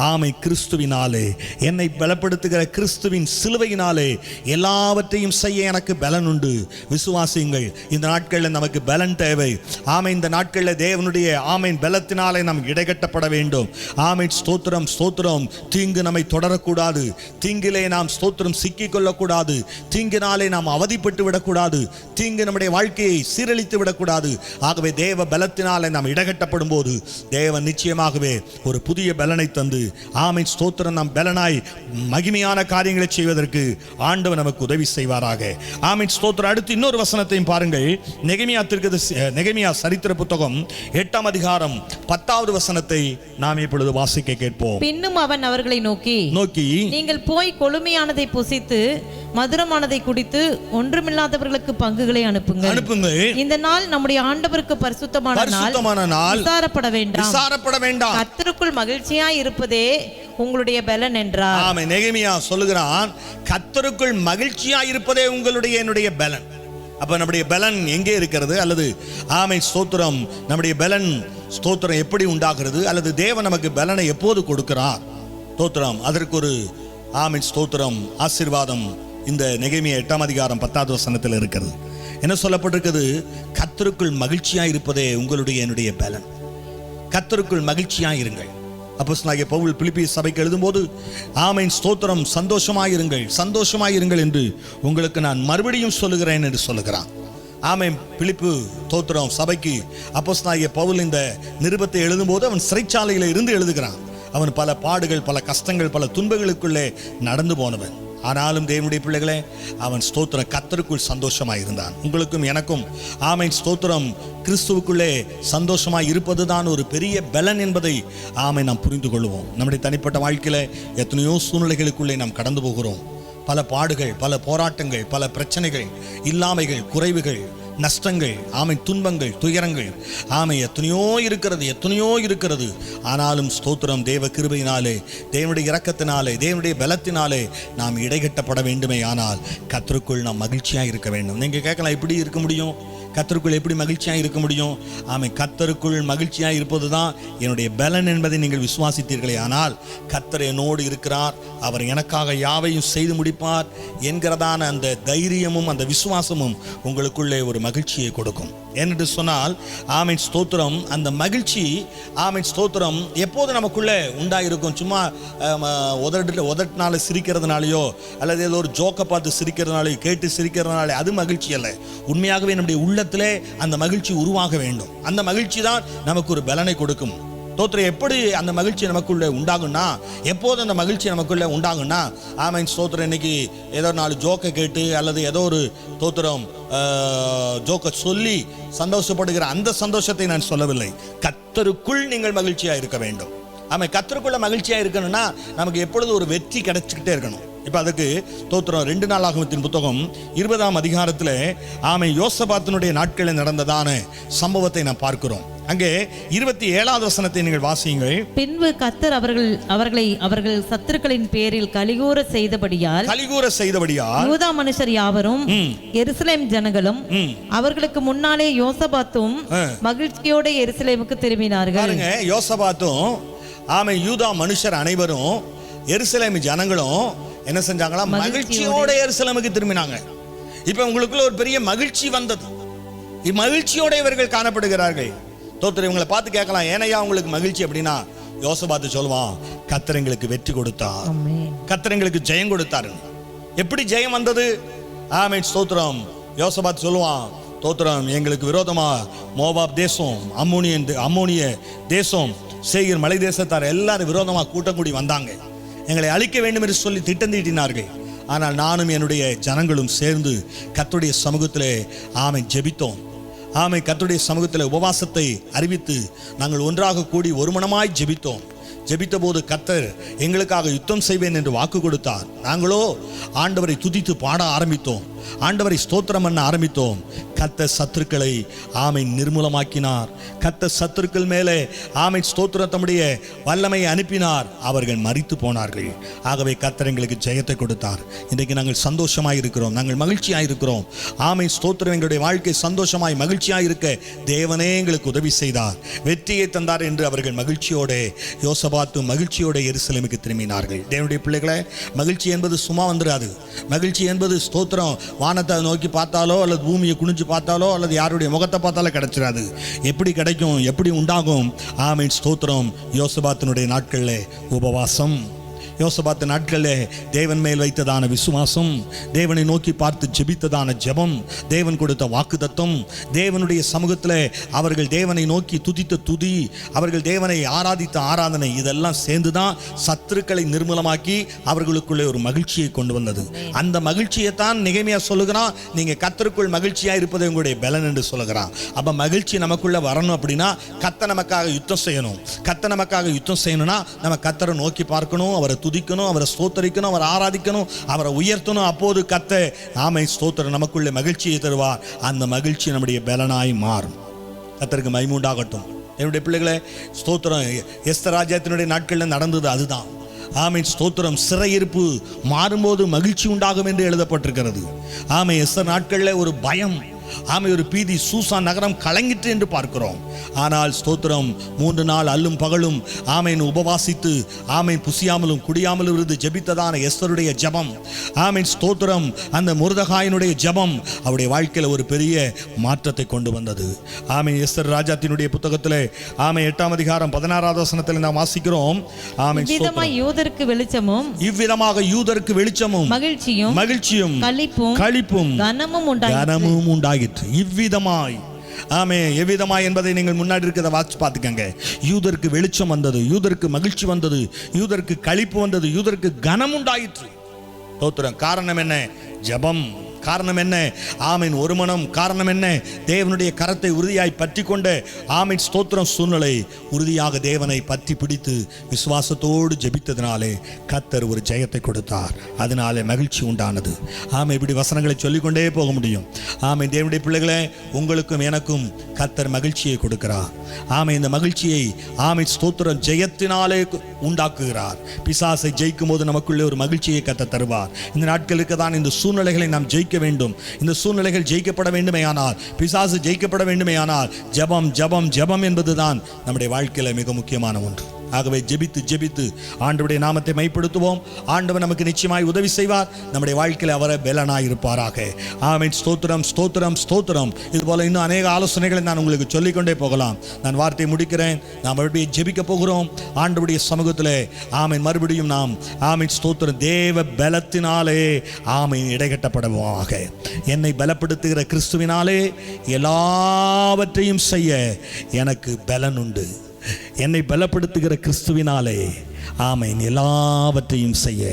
A: ஆமென் கிறிஸ்துவினாலே, என்னை பலப்படுத்துகிற கிறிஸ்துவின் சிலுவையினாலே எல்லாவற்றையும் செய்ய எனக்கு பலன் உண்டு. விசுவாசியுங்கள். இந்த நாட்களில் நமக்கு பலன் தேவை. ஆமென். இந்த நாட்களில் தேவனுடைய ஆமென் பலத்தினாலே நாம் இடைகட்டப்பட வேண்டும். ஆமென் ஸ்தோத்திரம் ஸ்தோத்திரம். தீங்கு நம்மை தொடரக்கூடாது, தீங்கிலே நாம் ஸ்தோத்திரம் சிக்கிக் கொள்ளக்கூடாது, தீங்கினாலே நாம் அவதிப்பட்டு விடக்கூடாது, தீங்கு நம்முடைய வாழ்க்கையை சீரழித்து விடக்கூடாது. ஆகவே தேவ பலத்தினாலே நாம் இடைகட்டப்படும் போது தேவன் நிச்சயமாகவே ஒரு புதிய பலனை தந்து ஆமென் ஸ்தோத்திரம் நாம் பலனாய் மகிமையான காரியங்களை செய்வதற்கு ஆண்டவர் நமக்கு உதவி செய்வாராக. ஆமென் ஸ்தோத்திரம். அடுத்து இன்னொரு வசனத்தையும் பாருங்கள். நெகேமியா சரித்திர புத்தகம் 8ஆம் அதிகாரம் 10வது வசனத்தை நாம் இப்பொழுது வாசிக்க கேட்போம்.
B: பின்னும் அவன் அவர்களை நோக்கி நீங்கள் போய் கொழுமையானதை புசித்து மதுரமானதை குடித்து ஒன்றுமில்லாதவர்களுக்கு பங்குகளை அனுப்புங்கள். இந்த நாள் நம்முடைய ஆண்டவருக்கு பரிசுத்தமான நாள், விசாரப்பட வேண்டாம். கர்த்தருக்குள் மகிழ்ச்சியாய் இருப்பதே உங்களுடைய பலன் என்றார்.
A: ஆமென். நெகேமியா சொல்லுகிறான், கர்த்தருக்குள் மகிழ்ச்சியாய் இருப்பதே உங்களுடைய என்னுடைய பலன். அப்ப நம்முடைய பலன் எங்கே இருக்கிறது? அல்லது ஆமென் ஸ்தோத்திரம், நம்முடைய பலன் ஸ்தோத்திரம் எப்படி உண்டாகிறது? அல்லது தேவன் நமக்கு பலனை எப்போது கொடுக்கிறார்? ஸ்தோத்திரம். அதற்கு ஒரு ஆமென் ஸ்தோத்திரம் ஆசீர்வாதம் இந்த நெகேமியா 8ஆம் அதிகாரம் 10வது வசனத்தில் இருக்கிறது. என்ன சொல்லப்பட்டிருக்கிறது? கர்த்தருக்குள் மகிழ்ச்சியாய் இருப்பதே உங்களுடைய என்னுடைய பலன். கர்த்தருக்குள் மகிழ்ச்சியாய் இருங்கள். அப்போஸ்தலனாகிய பவுல் பிலிப்பி சபைக்கு எழுதும்போது ஆமென் ஸ்தோத்திரம், சந்தோஷமாயிருங்கள் என்று உங்களுக்கு நான் மறுபடியும் சொல்லுகிறேன் என்று சொல்லுகிறான். ஆமென். பிலிப்பு ஸ்தோத்திரம் சபைக்கு அப்போஸ்தலனாகிய பவுல் இந்த நிருபத்தை எழுதும்போது அவன் சிறைச்சாலையில் இருந்து எழுதுகிறான். அவன் பல பாடுகள், பல கஷ்டங்கள், பல துன்பங்களுக்குள்ளே நடந்து போனவன். ஆனாலும் தேவனுடைய பிள்ளைகளே, அவன் ஸ்தோத்திரம் கர்த்தருக்குள் சந்தோஷமாய் இருந்தான். உங்களுக்கும் எனக்கும் ஆமென் ஸ்தோத்திரம் கிறிஸ்துவுக்குள்ளே சந்தோஷமாய் இருப்பதுதான் ஒரு பெரிய பலன் என்பதை ஆமென் நாம் புரிந்து கொள்வோம். நம்முடைய தனிப்பட்ட வாழ்க்கையில் எத்தனையோ சூழ்நிலைகளுக்குள்ளே நாம் கடந்து போகிறோம். பல பாடுகள், பல போராட்டங்கள், பல பிரச்சனைகள், இல்லாமைகள், குறைவுகள், நஷ்டங்கள், ஆமென் துன்பங்கள், துயரங்கள், ஆமென் எத்தனையோ இருக்கிறது. ஆனாலும் ஸ்தோத்திரம் தேவ கிருபையினாலே, தேவனுடைய இரக்கத்தினாலே, தேவனுடைய பலத்தினாலே நாம் இடைகட்டப்பட வேண்டுமே. ஆனால் கர்த்தருக்குள் நாம் மகிழ்ச்சியாக இருக்க வேண்டும். நீங்கள் கேட்கலாம், எப்படி இருக்க முடியும்? கர்த்தருக்குள் எப்படி மகிழ்ச்சியாக இருக்க முடியும்? ஆமென். கர்த்தருக்குள் மகிழ்ச்சியாக இருப்பது தான் என்னுடைய பலன் என்பதை நீங்கள் விசுவாசித்தீர்களே. ஆனால் கர்த்தர் என்னோடு இருக்கிறார், அவர் எனக்காக யாவையும் செய்து முடிப்பார் என்கிறதான அந்த தைரியமும் அந்த விசுவாசமும் உங்களுக்குள்ளே ஒரு மகிழ்ச்சியை கொடுக்கும். என்று சொன்னால் ஆமென் ஸ்தோத்திரம், அந்த மகிழ்ச்சி ஆமென் ஸ்தோத்திரம் எப்போது நமக்குள்ளே உண்டாயிருக்கும். சும்மா உதட்டினால சிரிக்கிறதுனாலையோ அல்லது ஏதோ ஒரு ஜோக்கை பார்த்து சிரிக்கிறதுனாலையோ கேட்டு சிரிக்கிறதுனாலே அது மகிழ்ச்சி அல்ல. உண்மையாகவே நம்முடைய உள்ளத்திலே அந்த மகிழ்ச்சி உருவாக வேண்டும். அந்த மகிழ்ச்சி தான் நமக்கு ஒரு பலனை கொடுக்கும். ஸ்தோத்திரம், எப்படி அந்த மகிழ்ச்சி நமக்குள்ளே உண்டாகும்னா, எப்போது அந்த மகிழ்ச்சி நமக்குள்ளே உண்டாகும்னா, ஆமென் ஸ்தோத்திரம், இன்னைக்கு ஏதோ 4 ஜோக்கை கேட்டு அல்லது ஏதோ ஒரு ஸ்தோத்திரம் ஜோக்கை சொல்லி சந்தோஷப்படுகிற அந்த சந்தோஷத்தை நான் சொல்லவில்லை. கர்த்தருக்குள் நீங்கள் மகிழ்ச்சியாக இருக்க வேண்டும். ஆமாம், கர்த்தருக்குள்ள மகிழ்ச்சியாக இருக்கணும்னா நமக்கு எப்பொழுது ஒரு வெற்றி கிடைச்சிக்கிட்டே இருக்கணும். இப்போ அதுக்கு ஸ்தோத்திரம் 2 நாளாகமத்தின் புத்தகம் 20ஆம் அதிகாரத்தில் ஆமை யோசபாத்தினுடைய நாட்களில் நடந்ததான சம்பவத்தை நாம் பார்க்கிறோம். அங்கே 27வது வசனத்தை நீங்கள் வாசியுங்கள்.
B: பின்பு கர்த்தர் அவர்கள் சத்துருக்களின் பேரில் கலிகூற செய்தபடியால்
A: யூதா
B: மனுஷர் யாவரும் எருசலேம் ஜனங்களும் அவர்களுக்கு முன்னாலே யோசபாத்தும் மகிழ்ச்சியோட எருசலேமுக்கு திரும்பினார்கள்.
A: பாருங்க, யோசபாத்தும் ஆமை யூதா மனுஷர் அனைவரும் எருசலேம் ஜனங்களும் என்ன செஞ்சாங்களா? மகிழ்ச்சியோட எருசலேமுக்கு திரும்பினாங்க. இப்ப உங்களுக்குள்ள ஒரு பெரிய மகிழ்ச்சி வந்தது. மகிழ்ச்சியோட இவர்கள் காணப்படுகிறார்கள். தோத்திரம், இவங்களை பார்த்து கேட்கலாம், ஏனையா உங்களுக்கு மகிழ்ச்சி அப்படின்னா யோசபாத்து சொல்லுவான், கர்த்தர் எங்களுக்கு வெற்றி கொடுத்தார், கர்த்தர் எங்களுக்கு ஜெயம் கொடுத்தாரு. எப்படி ஜெயம் வந்தது? ஆமென் ஸ்தோத்திரம். யோசபாத்து சொல்லுவான், ஸ்தோத்திரம், எங்களுக்கு விரோதமா மோவாப் தேசம், அம்மோனிய தேசம், சேயீர் மலை தேசத்தார் எல்லாரும் விரோதமா கூட்டம் கூடி வந்தாங்க. எங்களை அழிக்க வேண்டும் என்று சொல்லி திட்டம் தீட்டினார்கள். ஆனால் நானும் என்னுடைய ஜனங்களும் சேர்ந்து கர்த்தருடைய சமூகத்திலே ஆமென் ஜெபித்தோம். ஆமென், கர்த்தருடைய சமூகத்தில் உபவாசத்தை அறிவித்து நாங்கள் ஒன்றாக கூடி ஒருமனமாய் ஜெபித்தோம். ஜெபித்த போது கர்த்தர் எங்களுக்காக யுத்தம் செய்வேன் என்று வாக்கு கொடுத்தார். நாங்களோ ஆண்டவரை துதித்து பாட ஆரம்பித்தோம், ஆண்டவரை ஸ்தோத்திரம் பண்ண ஆரம்பித்தோம். கர்த்தர் சத்துருக்களை ஆமென் நிர்மூலமாக்கினார். கர்த்தர் சத்துருக்கள் மேலே ஆமென் ஸ்தோத்திரம் தம்முடைய வல்லமையை அனுப்பினார். அவர்கள் மரித்து போனார்கள். ஆகவே கர்த்தர் எங்களுக்கு ஜெயத்தை கொடுத்தார். இன்றைக்கு நாங்கள் சந்தோஷமாய் இருக்கிறோம், நாங்கள் மகிழ்ச்சியாய் இருக்கிறோம். ஆமென் ஸ்தோத்திரம், எங்களுடைய வாழ்க்கை சந்தோஷமாய் மகிழ்ச்சியாய் இருக்க தேவனே எங்களுக்கு உதவி செய்தார், வெற்றியை தந்தார் என்று அவர்கள் மகிழ்ச்சியோட யோசபாத்து மகிழ்ச்சியோட எருசலேமுக்கு திரும்பினார்கள். தேவனுடைய பிள்ளைகளை, மகிழ்ச்சி என்பது சும்மா வந்துடாது. மகிழ்ச்சி என்பது ஸ்தோத்திரம் வானத்தை நோக்கி பார்த்தாலோ அல்லது பூமியை குனிஞ்சு பார்த்தாலோ அல்லது யாருடைய முகத்தை பார்த்தாலோ கிடைச்சிடாது. எப்படி கிடைக்கும், எப்படி உண்டாகும்? ஆமென் ஸ்தோத்திரம். யோசபாத்தினுடைய நாட்களில் உபவாசம், யோசபாத்து நாட்களில் தேவன் மேல் வைத்ததான விசுவாசம், தேவனை நோக்கி பார்த்து ஜெபித்ததான ஜெபம், தேவன் கொடுத்த வாக்குத்தத்தம், தேவனுடைய சமூகத்தில் அவர்கள் தேவனை நோக்கி துதித்த துதி, அவர்கள் தேவனை ஆராதித்த ஆராதனை, இதெல்லாம் சேர்ந்து தான் சத்துருக்களை நிர்மூலமாக்கி அவர்களுக்குள்ளே ஒரு மகிழ்ச்சியை கொண்டு வந்தது. அந்த மகிழ்ச்சியை தான் நெகேமியா சொல்லுகிறான், நீங்கள் கர்த்தருக்குள் மகிழ்ச்சியாக இருப்பது உங்களுடைய பலன் என்று சொல்லுகிறான். அப்போ மகிழ்ச்சி நமக்குள்ளே வரணும் அப்படின்னா கர்த்தர் நமக்காக யுத்தம் செய்யணும். கர்த்தர் நமக்காக யுத்தம் செய்யணும்னா நம்ம கர்த்தரை நோக்கி பார்க்கணும், அவரை துதிக்கணும், அவரை ஸ்தோத்தரிக்கணும், அவரை ஆராதிக்கணும், அவரை உயர்த்தணும். அப்போது கர்த்தர் ஆமென் ஸ்தோத்திரம் நமக்குள்ளே மகிழ்ச்சியை தருவார். அந்த மகிழ்ச்சி நம்முடைய பலனாய் மாறும். கர்த்தருக்கு மகிமை உண்டாகட்டும். என்னுடைய பிள்ளைகளை, ஸ்தோத்திரம் எஸ்தர் ராஜ்யத்தினுடைய நாட்களில் நடந்தது அதுதான். ஆமென் ஸ்தோத்திரம். சிறையிருப்பு மாறும்போது மகிழ்ச்சி உண்டாகும் என்று எழுதப்பட்டிருக்கிறது. ஆமென், எஸ்தர் நாட்களில் ஒரு பயம், ஆமை ஒரு பீதி, சூசா நகரம் கலங்கிற்று என்று பார்க்கிறோம். ஆனால் ஸ்தோத்திரம் 3 நாள் அல்லும் பகலும் ஆமைன் உபவாசித்து ஆமைன் புசியாமலும் குடியாமலும் இருந்து ஜெபித்ததான எஸ்தருடைய ஜெபம், ஆமைன் ஸ்தோத்திரம் அந்த முர்தகாயினுடைய ஜெபம் அவருடைய வாழ்க்கையில் ஒரு பெரிய மாற்றத்தை கொண்டு வந்தது. ஆமைன் எஸ்தர் ராஜாத்தினுடைய புத்தகத்தில் ஆமைன் 8ஆம் அதிகாரம் 16வது வசனத்தில் நாம் வாசிக்கிறோம். ஆமைன்
B: யூதருக்கு வெளிச்சமும்,
A: இவ்விதமாக யூதருக்கு வெளிச்சமும் மகிழ்ச்சியும் களிப்பும் கனமும் உண்டாயிற்று. இவ்விதமாய், ஆமே, எவ்விதமாய் என்பதை நீங்கள் முன்னாடி இருக்கிறத வாட்சி பார்த்துக்கங்க. யூதருக்கு வெளிச்சம் வந்தது, யூதருக்கு மகிழ்ச்சி வந்தது, யூதருக்கு களிப்பு வந்தது, யூதருக்கு கனம் உண்டாயிற்று. ஸ்தோத்திரம். காரணம் என்ன? ஜெபம். காரணம் என்ன? ஆமீன் ஒரு மனம். காரணம் என்ன? தேவனுடைய கரத்தை உறுதியாய் பற்றி கொண்ட ஆமீன் ஸ்தோத்திரம் சூழ்நிலை உறுதியாக தேவனை பற்றி பிடித்து விசுவாசத்தோடு ஜெபித்ததினாலே கர்த்தர் ஒரு ஜெயத்தை கொடுத்தார். அதனாலே மகிழ்ச்சி உண்டானது. ஆமை, இப்படி வசனங்களை சொல்லிக்கொண்டே போக முடியும். ஆமை, தேவனுடைய பிள்ளைகளே, உங்களுக்கும் எனக்கும் கர்த்தர் மகிழ்ச்சியை கொடுக்கிறார். ஆமை, இந்த மகிழ்ச்சியை ஆமை ஸ்தோத்திரம் ஜெயத்தினாலே உண்டாக்குகிறார். பிசாசை ஜெயிக்கும் போது நமக்குள்ளே ஒரு மகிழ்ச்சியை கர்த்தர் தருவார். இந்த நாட்களுக்கு தான் இந்த சூழ்நிலைகளை நாம் ஜெயிக்க வேண்டும். இந்த சூழ்நிலைகள் ஜெயிக்கப்பட வேண்டுமேயானால், பிசாசு ஜெயிக்கப்பட வேண்டுமேயானால் ஜெபம் ஜெபம் ஜெபம் என்பதுதான் நம்முடைய வாழ்க்கையில மிக முக்கியமான ஒன்று. ஆகவே ஜெபித்து ஜெபித்து ஆண்டவருடைய நாமத்தை மைப்படுத்துவோம். ஆண்டவர் நமக்கு நிச்சயமாய் உதவி செய்வார். நம்முடைய வாழ்க்கையில் அவரை பலனாய் இருப்பாராக. ஆமென். ஸ்தோத்திரம் ஸ்தோத்திரம் ஸ்தோத்திரம். இதுபோல இன்னும் அநேக ஆலோசனைகளை நான் உங்களுக்கு சொல்லிக்கொண்டே போகலாம். நான் வார்த்தையை முடிக்கிறேன். நாம் மறுபடியும் ஜெபிக்க போகிறோம் ஆண்டவருடைய சமூகத்தில். ஆமென். மறுபடியும் நாம் ஆமென் ஸ்தோத்திரம் தேவ பலத்தினாலே ஆமென் இடைகட்டப்படுவோமாக. என்னை பலப்படுத்துகிற கிறிஸ்துவினாலே எல்லாவற்றையும் செய்ய எனக்கு பலன் உண்டு. என்னை பலப்படுத்துகிற கிறிஸ்துவினாலே ஆமென் எல்லாவற்றையும் செய்ய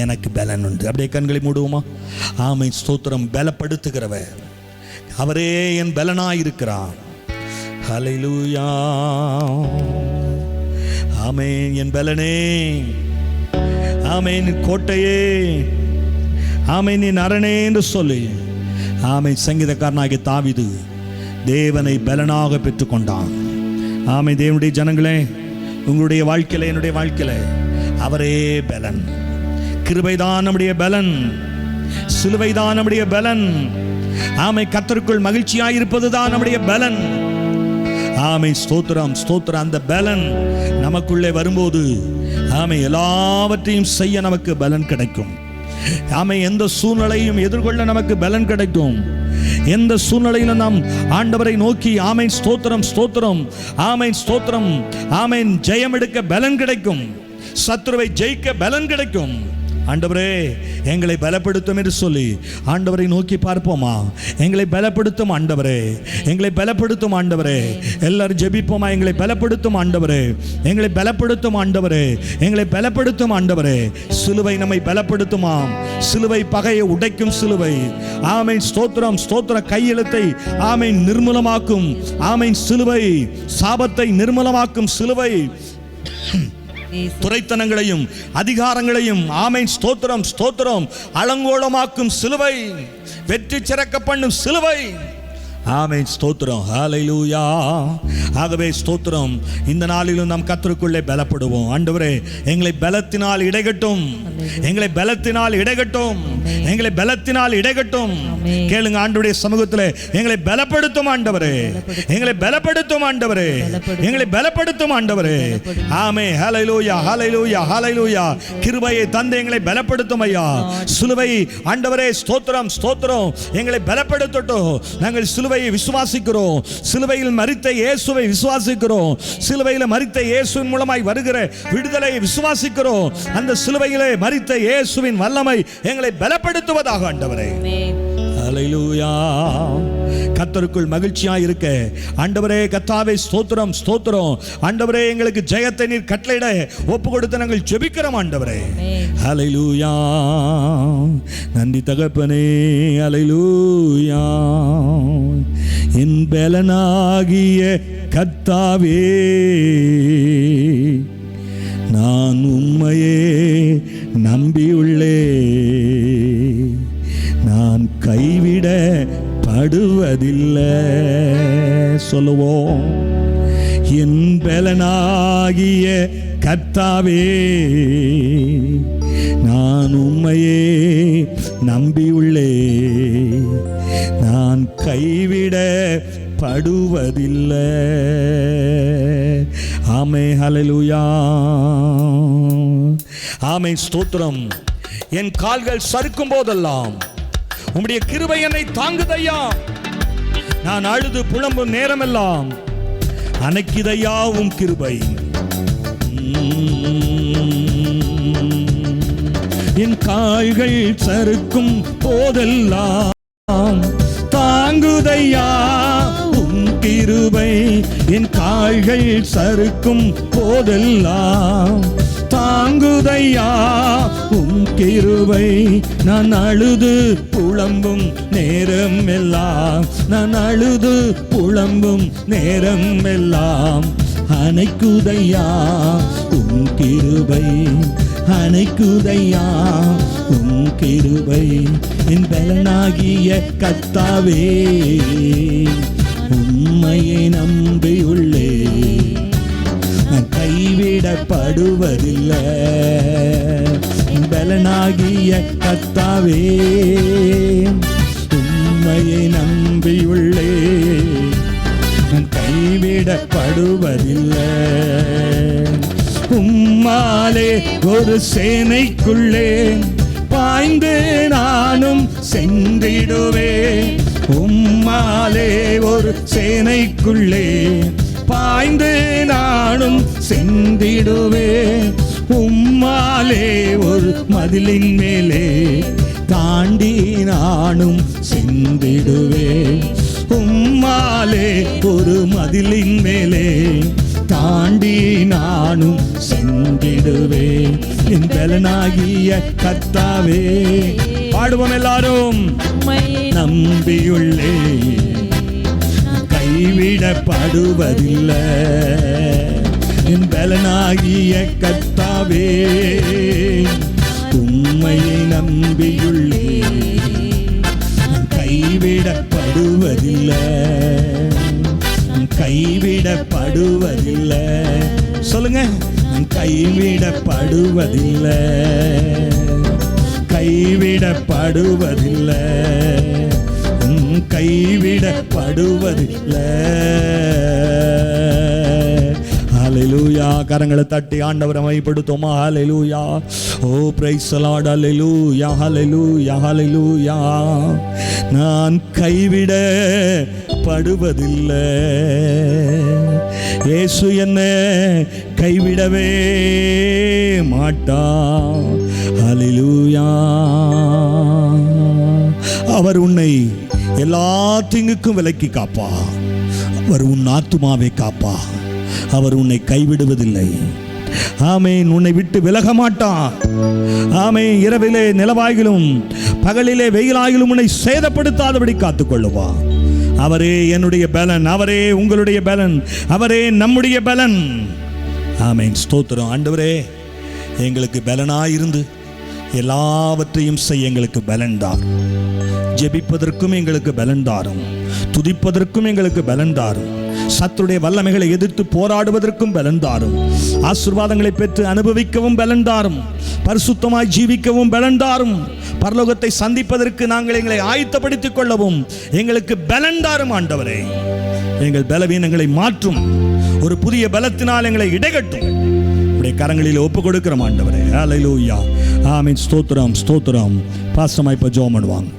A: எனக்கு பலன் உண்டு. அப்படியே கண்களை மூடுவோமா? ஆமென் ஸ்தோத்திரம். பலப்படுத்துகிறவர் அவரே என் பலனாயிருக்கிறார். ஹல்லேலூயா. ஆமென். என் பலனே, ஆமென் கோட்டையே, ஆமென் என் அரணே என்று சொல்லி ஆமென் சங்கீதக்காரனாகிய தாவீது தேவனை பலனாக பெற்றுக்கொண்டான். ஆமென். தேவனுடைய ஜனங்களே, உங்களுடைய வாழ்க்கையில என்னுடைய வாழ்க்கையில அவரே பலன். கிருபைதான் நம்முடைய பலன், சிலுவைதான் நம்முடைய பலன். ஆமென். கர்த்தருக்குள் மகிழ்ச்சியாயிருப்பதுதான் நம்முடைய பலன். ஆமென் ஸ்தோத்திரம் ஸ்தோத்திரம். அந்த பலன் நமக்குள்ளே வரும்போது ஆமென் எல்லாவற்றையும் செய்ய நமக்கு பலன் கிடைக்கும். ஆமென். எந்த சூழ்நிலையும் எதிர்கொள்ள நமக்கு பலன் கிடைக்கும். எந்த சூழ்நிலையிலும் நாம் ஆண்டவரை நோக்கி ஆமென் ஸ்தோத்திரம் ஸ்தோத்திரம் ஆமென் ஸ்தோத்திரம் ஆமென் ஜெயம் எடுக்க பலன் கிடைக்கும். சத்துருவை ஜெயிக்க பலன் கிடைக்கும். ஆண்டவரே எங்களை பலப்படுத்தும் என்று சொல்லி ஆண்டவரை நோக்கி பார்ப்போமா? எங்களை பலப்படுத்தும் ஆண்டவரே, எங்களை பலப்படுத்தும் ஆண்டவரே. எல்லாரும் ஜெபிப்போமா? எங்களை பலப்படுத்தும் ஆண்டவரே, எங்களை பலப்படுத்தும் ஆண்டவரே, எங்களை பலப்படுத்தும் ஆண்டவரே. சிலுவை நம்மை பலப்படுத்துமாம். சிலுவை பகையை உடைக்கும் சிலுவை. ஆமென் ஸ்தோத்திரம் ஸ்தோத்திரம். கையெழுத்தை ஆமென் நிர்மூலமாக்கும். ஆமென். சிலுவை சாபத்தை நிர்மூலமாக்கும் சிலுவை. துரைத்தனங்களையும் அதிகாரங்களையும் ஆமென் ஸ்தோத்திரம் ஸ்தோத்திரம் அலங்கோலமாக்கும் சிலுவை. வெற்றி சிறக்க பண்ணும் சிலுவை. ஆமென் ஸ்தோத்திரம். ஹல்லேலூயா. ஆகவே ஸ்தோத்திரம். இந்த நாளிலும் நாம் கர்த்தருக்குள்ளே பலப்படுவோம். ஆண்டவரே எங்களை பலத்தினால் இடைகட்டும், எங்களை பலத்தினால் இடைகட்டும், எங்களை பலத்தினால் இடைகட்டும். கேளுங்க ஆண்டவருடைய சமூகத்தில் எங்களை பலப்படுத்தும் ஆண்டவரே, எங்களை பலப்படுத்தும் ஆண்டவரே, எங்களை பலப்படுத்தும் ஆண்டவரே. ஆமென். ஹல்லேலூயா ஹல்லேலூயா ஹல்லேலூயா. கிருபையை தந்து எங்களை பலப்படுத்தும் ஐயா. சிலுவை ஆண்டவரே ஸ்தோத்திரம் ஸ்தோத்திரம் எங்களை பலப்படுத்தட்டும். நாங்கள் சிலுவையை விசுவாசிக்கிறோம். சிலுவையில் மரித்த இயேசுவை விசுவாசிக்கிறோம். சிலுவையில் மரித்த இயேசுவின் மூலமாய் வருகிற விடுதலையை விசுவாசிக்கிறோம். அந்த சிலுவையிலே மரித்த இயேசுவின் வல்லமை எங்களை பலப்படுத்துவதாக ஆண்டவரே. ஹல்லேலூயா. கர்த்தருக்குள் மகிழ்ச்சியாய் இருக்க ஆண்டவரே கர்த்தாவே ஸ்தோத்திரம் ஸ்தோத்திரம். ஆண்டவரே எங்களுக்கு ஜெயத்தை நீர் கட்டளையிட ஒப்பு கொடுத்து நாங்கள் ஜெபிக்கிறோம் ஆண்டவரே. ஹல்லேலூயா. நன்றி தகப்பனே. ஹல்லேலூயா. என் பலனாகிய கர்த்தாவே, நான் உம்மையே நம்பியுள்ளே. நான் கைவிட படுவதில்லை. சொல்லுவோம். என் பலனாகிய கர்த்தாவே, நான் உம்மையே நம்பியுள்ளே. நான் கைவிட படுவதில்லை. ஆமே. ஹல்லேலூயா. ஆமே ஸ்தோத்திரம். என் கால்கள் சறுக்கும் போதெல்லாம் உம்முடைய கிருபை என்னை தாங்குதையா. நான் அழுது புலம்பும் நேரமெல்லாம் அணைக்குதையா உம் கிருபை. என் கால்கள் சறுக்கும் போதெல்லாம் தாங்குதையா உம் கிருபை. என் கால்கள் சறுக்கும் போதெல்லாம் தாங்குதையா உம் கிருபை. நான் அழுது புலம்பும் நேரம் எல்லாம், நான் அழுது புலம்பும் நேரம் எல்லாம் அணைக்குதையா உம் கிருபை. அணைக்குதையா உம் கிருபை. என் பலனாகிய கர்த்தாவே, உம்மையை நம்பியுள்ளே. நான் கைவிடப்படுவதில்லை. பலனாகிய கர்த்தாவே, உம்மையை நம்பியுள்ளே. நான் கைவிடப்படுவதில்லை.
C: உம்மாலே ஒரு சேனைக்குள்ளே பாய்ந்து நானும் சென்றிடுவேன். உம்மாலே ஒரு சேனைக்குள்ளே பாய்ந்து நானும் சென்றிடுவேன். உம்மாலே ஒரு மதிலின் மேலே தாண்டி நானும் சென்றிடுவேன். உம்மாலே ஒரு மதிலின் மேலே தாண்டி நானும் சென்றிடுவேன். என் பலனாகிய கர்த்தாவே, பாடுவோம் எல்லாரும். நம்பியுள்ளே கைவிடப்படுவதில்லை. என் பலனாகிய கர்த்தாவே, உம்மையை நம்பியுள்ளே கைவிடப்படுவதில்லை. கைவிடப்படுவதில்லை. சொல்லுங்க, கைவிடப்படுவதில்லை. கைவிடப்படுவதில்லை. கைவிடப்படுவதில்லை. ஹல்லேலூயா. கரங்களை தட்டி ஆண்டவரை மைப்படுத்துமா. ஹல்லேலூயா. ஓ பிரைஸ் தி லார்ட். ஹல்லேலூயா, ஹல்லேலூயா, ஹல்லேலூயா. நான் கைவிடப்படுவதில்லை. இயேசு என்னை கைவிடவே மாட்டார். ஹல்லேலூயா. அவர் உன்னை எல்லா தீங்குக்கும் விலக்கி காப்பா. அவர் உன் ஆத்துமாவை காப்பா. அவர் உன்னை கைவிடுவதில்லை. ஆமென். உன்னை விட்டு விலக மாட்டான். ஆமென். இரவிலே நிலவாயிலும் பகலிலே வெயிலாயிலும் உன்னை சேதப்படுத்தாதபடி காத்துக்கொள்ளுவா. அவரே என்னுடைய பலன். அவரே உங்களுடைய பலன். அவரே நம்முடைய பலன். ஆமென். ஸ்தோத்திரம். ஆண்டவரே, எங்களுக்கு பலனாயிருந்து எல்லாவற்றையும் செய்ய எங்களுக்கு பலன் தாரும். ஜெபிப்பதற்கும் எங்களுக்கு பலன் தாரும். துதிப்பதற்கும் எங்களுக்கு பலன் தாரும். சத்துருடைய வல்லமைகளை எதிர்த்து போராடுவதற்கும் பலன் தாரும். ஆசீர்வாதங்களை பெற்று அனுபவிக்கவும் பலன் தாரும். பரிசுத்தமாய் ஜீவிக்கவும் பலன் தாரும். பரலோகத்தை சந்திப்பதற்கு நாங்கள் எங்களை ஆயத்தப்படுத்திக் கொள்ளவும் எங்களுக்கு பலன் தாரும். ஆண்டவரே, எங்கள் பலவீனங்களை மாற்றும். ஒரு புதிய பலத்தினால் எங்களை இடைகட்டும். உடைய கரங்களில் ஒப்பு கொடுக்கிறோம் ஆண்டவரே. ஹல்லேலூயா. ஆமென். ஸ்தோத்திரம், ஸ்தோத்திரம். பாஸ்டர் இப்ப ஜெபம் பண்ணுவாங்க.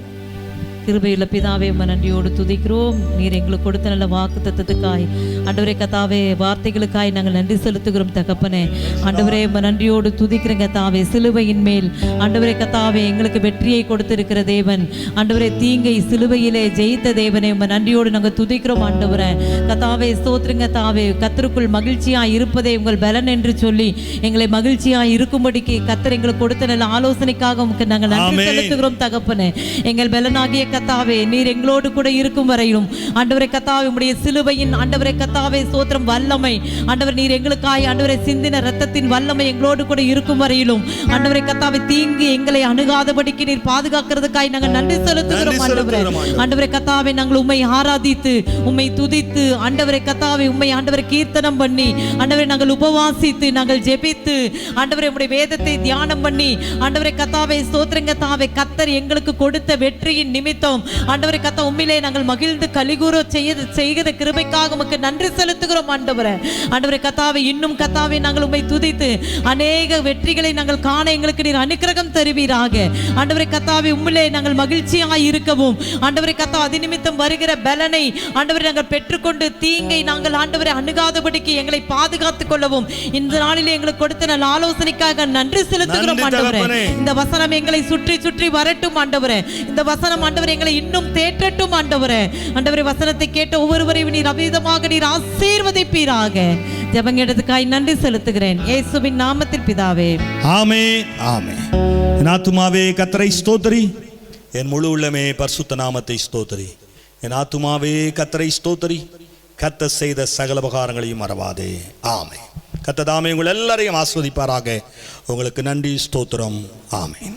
B: கிருபையுள்ள பிதாவே, நன்றியோடு துதிக்கிறோம். நீர் எங்களுக்கு கொடுத்த நல்ல வாக்கு தத்தத்துக்காய் ஆண்டவரே கத்தாவே, வார்த்தைகளுக்காய் நாங்கள் நன்றி செலுத்துகிறோம் தகப்பனே. ஆண்டவரே நன்றியோடு துதிக்கிறேன் கத்தாவே. சிலுவையின் மேல் ஆண்டவரே கத்தாவே எங்களுக்கு வெற்றியை கொடுத்திருக்கிற தேவன். ஆண்டவரே தீங்கை சிலுவையிலே ஜெயித்த தேவனே, நன்றியோடு நாங்கள் துதிக்கிறோம் ஆண்டவரே கத்தாவே. ஸ்தோத்திரங்க தாவே. கத்தருக்குள் மகிழ்ச்சியாய் இருப்பதே உங்கள் பலன் என்று சொல்லி எங்களை மகிழ்ச்சியாய் இருக்கும்படிக்கு கத்தர் எங்களுக்கு கொடுத்த நல்ல ஆலோசனைக்காக உங்களுக்கு நாங்கள் நன்றி செலுத்துகிறோம் தகப்பனே. எங்கள் பலனாகிய கத்தாவே, நீர் எங்களோடு கூட இருக்கும் வரையிலும் ஆண்டவரே கத்தாவே உம்முடைய சிலுவையின் ஆண்டவரே கத்தாவே ஸ்தோத்திரம் வல்லமை ஆண்டவர் நீர் எங்களுக்காய் ஆண்டவரே சிந்தின இரத்தத்தின் வல்லமை எங்களோடு கூட இருக்கும் வரையிலும் ஆண்டவரே கத்தாவே தீங்கு எங்களை அணுகாதபடிக்கு நீர் பாதுகாக்கிறதுக்காய் நாங்கள் நன்றி செலுத்துகிறோம் ஆண்டவரே. ஆண்டவரே கத்தாவே, நாங்கள் உம்மை ஆராதித்து உம்மை துதித்து ஆண்டவரே கத்தாவே உம்மை ஆண்டவரே கீர்த்தனம் பண்ணி ஆண்டவரே நாங்கள் உபவாசித்து நாங்கள் ஜெபித்து ஆண்டவரே உம்முடைய வேதத்தை தியானம் பண்ணி ஆண்டவரே கத்தாவே ஸ்தோத்திரங்க தாவே கத்தர் எங்களுக்கு கொடுத்த வெற்றியின் நிமித்தம் ஆண்டவரே கத்தா உம்மிலே நாங்கள் மகிழ்ந்து கலிகூற செய்கிற கிருபைக்காக உமக்கு நன்றி செலுத்துகிறோம் ஆண்டவரே. ஆண்டவரே கத்தாவே, இன்னும் கத்தாவே நாங்கள் உம்மை துதித்து அநேக வெற்றிகளை நாங்கள் காண எங்களுக்கு நீர் அனுக்கிரகம் தருவீராக. ஆண்டவரே கத்தாவே, உம்மிலே நாங்கள் மகிழ்ச்சியாய் இருக்கவும் ஆண்டவரே கத்தா அது நிமித்தம் வருகிற பலனை ஆண்டவரே நாங்கள் பெற்றுக்கொண்டு தீங்கை நாங்கள் ஆண்டவரே அணுகாதபடிக்கு எங்களை பாதுகாத்துக் கொள்ளவும் இந்த நாளிலே எங்களுக்கு கொடுத்த நல்ல ஆலோசனைக்காக நன்றி செலுத்துகிறோம் ஆண்டவரே. இந்த வசனம் எங்களை சுற்றி சுற்றி வரட்டும் ஆண்டவரே. இந்த வசனம் ஆண்டவரே எங்களை இன்னும் தேற்றட்டும் ஆண்டவரே. ஆண்டவரே வசனத்தை கேட்ட ஒவ்வொருவரையும் நீர் அபரிதமாக நீர் ஆசீர்வதிப்பீராக. ஜெபங்கேட்டதுக்காய் நன்றி செலுத்துகிறேன் இயேசுவின் நாமத்தில் பிதாவே.
C: ஆமென், ஆமென். என் ஆத்துமாவே கர்த்தரை ஸ்தோத்திரி. என் முழு உள்ளமே பரிசுத்த நாமத்தை ஸ்தோத்திரி. என் ஆத்துமாவே கர்த்தரை ஸ்தோத்திரி. கர்த்தர் செய்த சகல உபகாரங்களையும் மறவாதே. ஆமென். கர்த்தர் தாமே உங்கள் எல்லாரையும் ஆசீர்வதிப்பாராக. உங்களுக்கு நன்றி, ஸ்தோத்திரம். ஆமென்.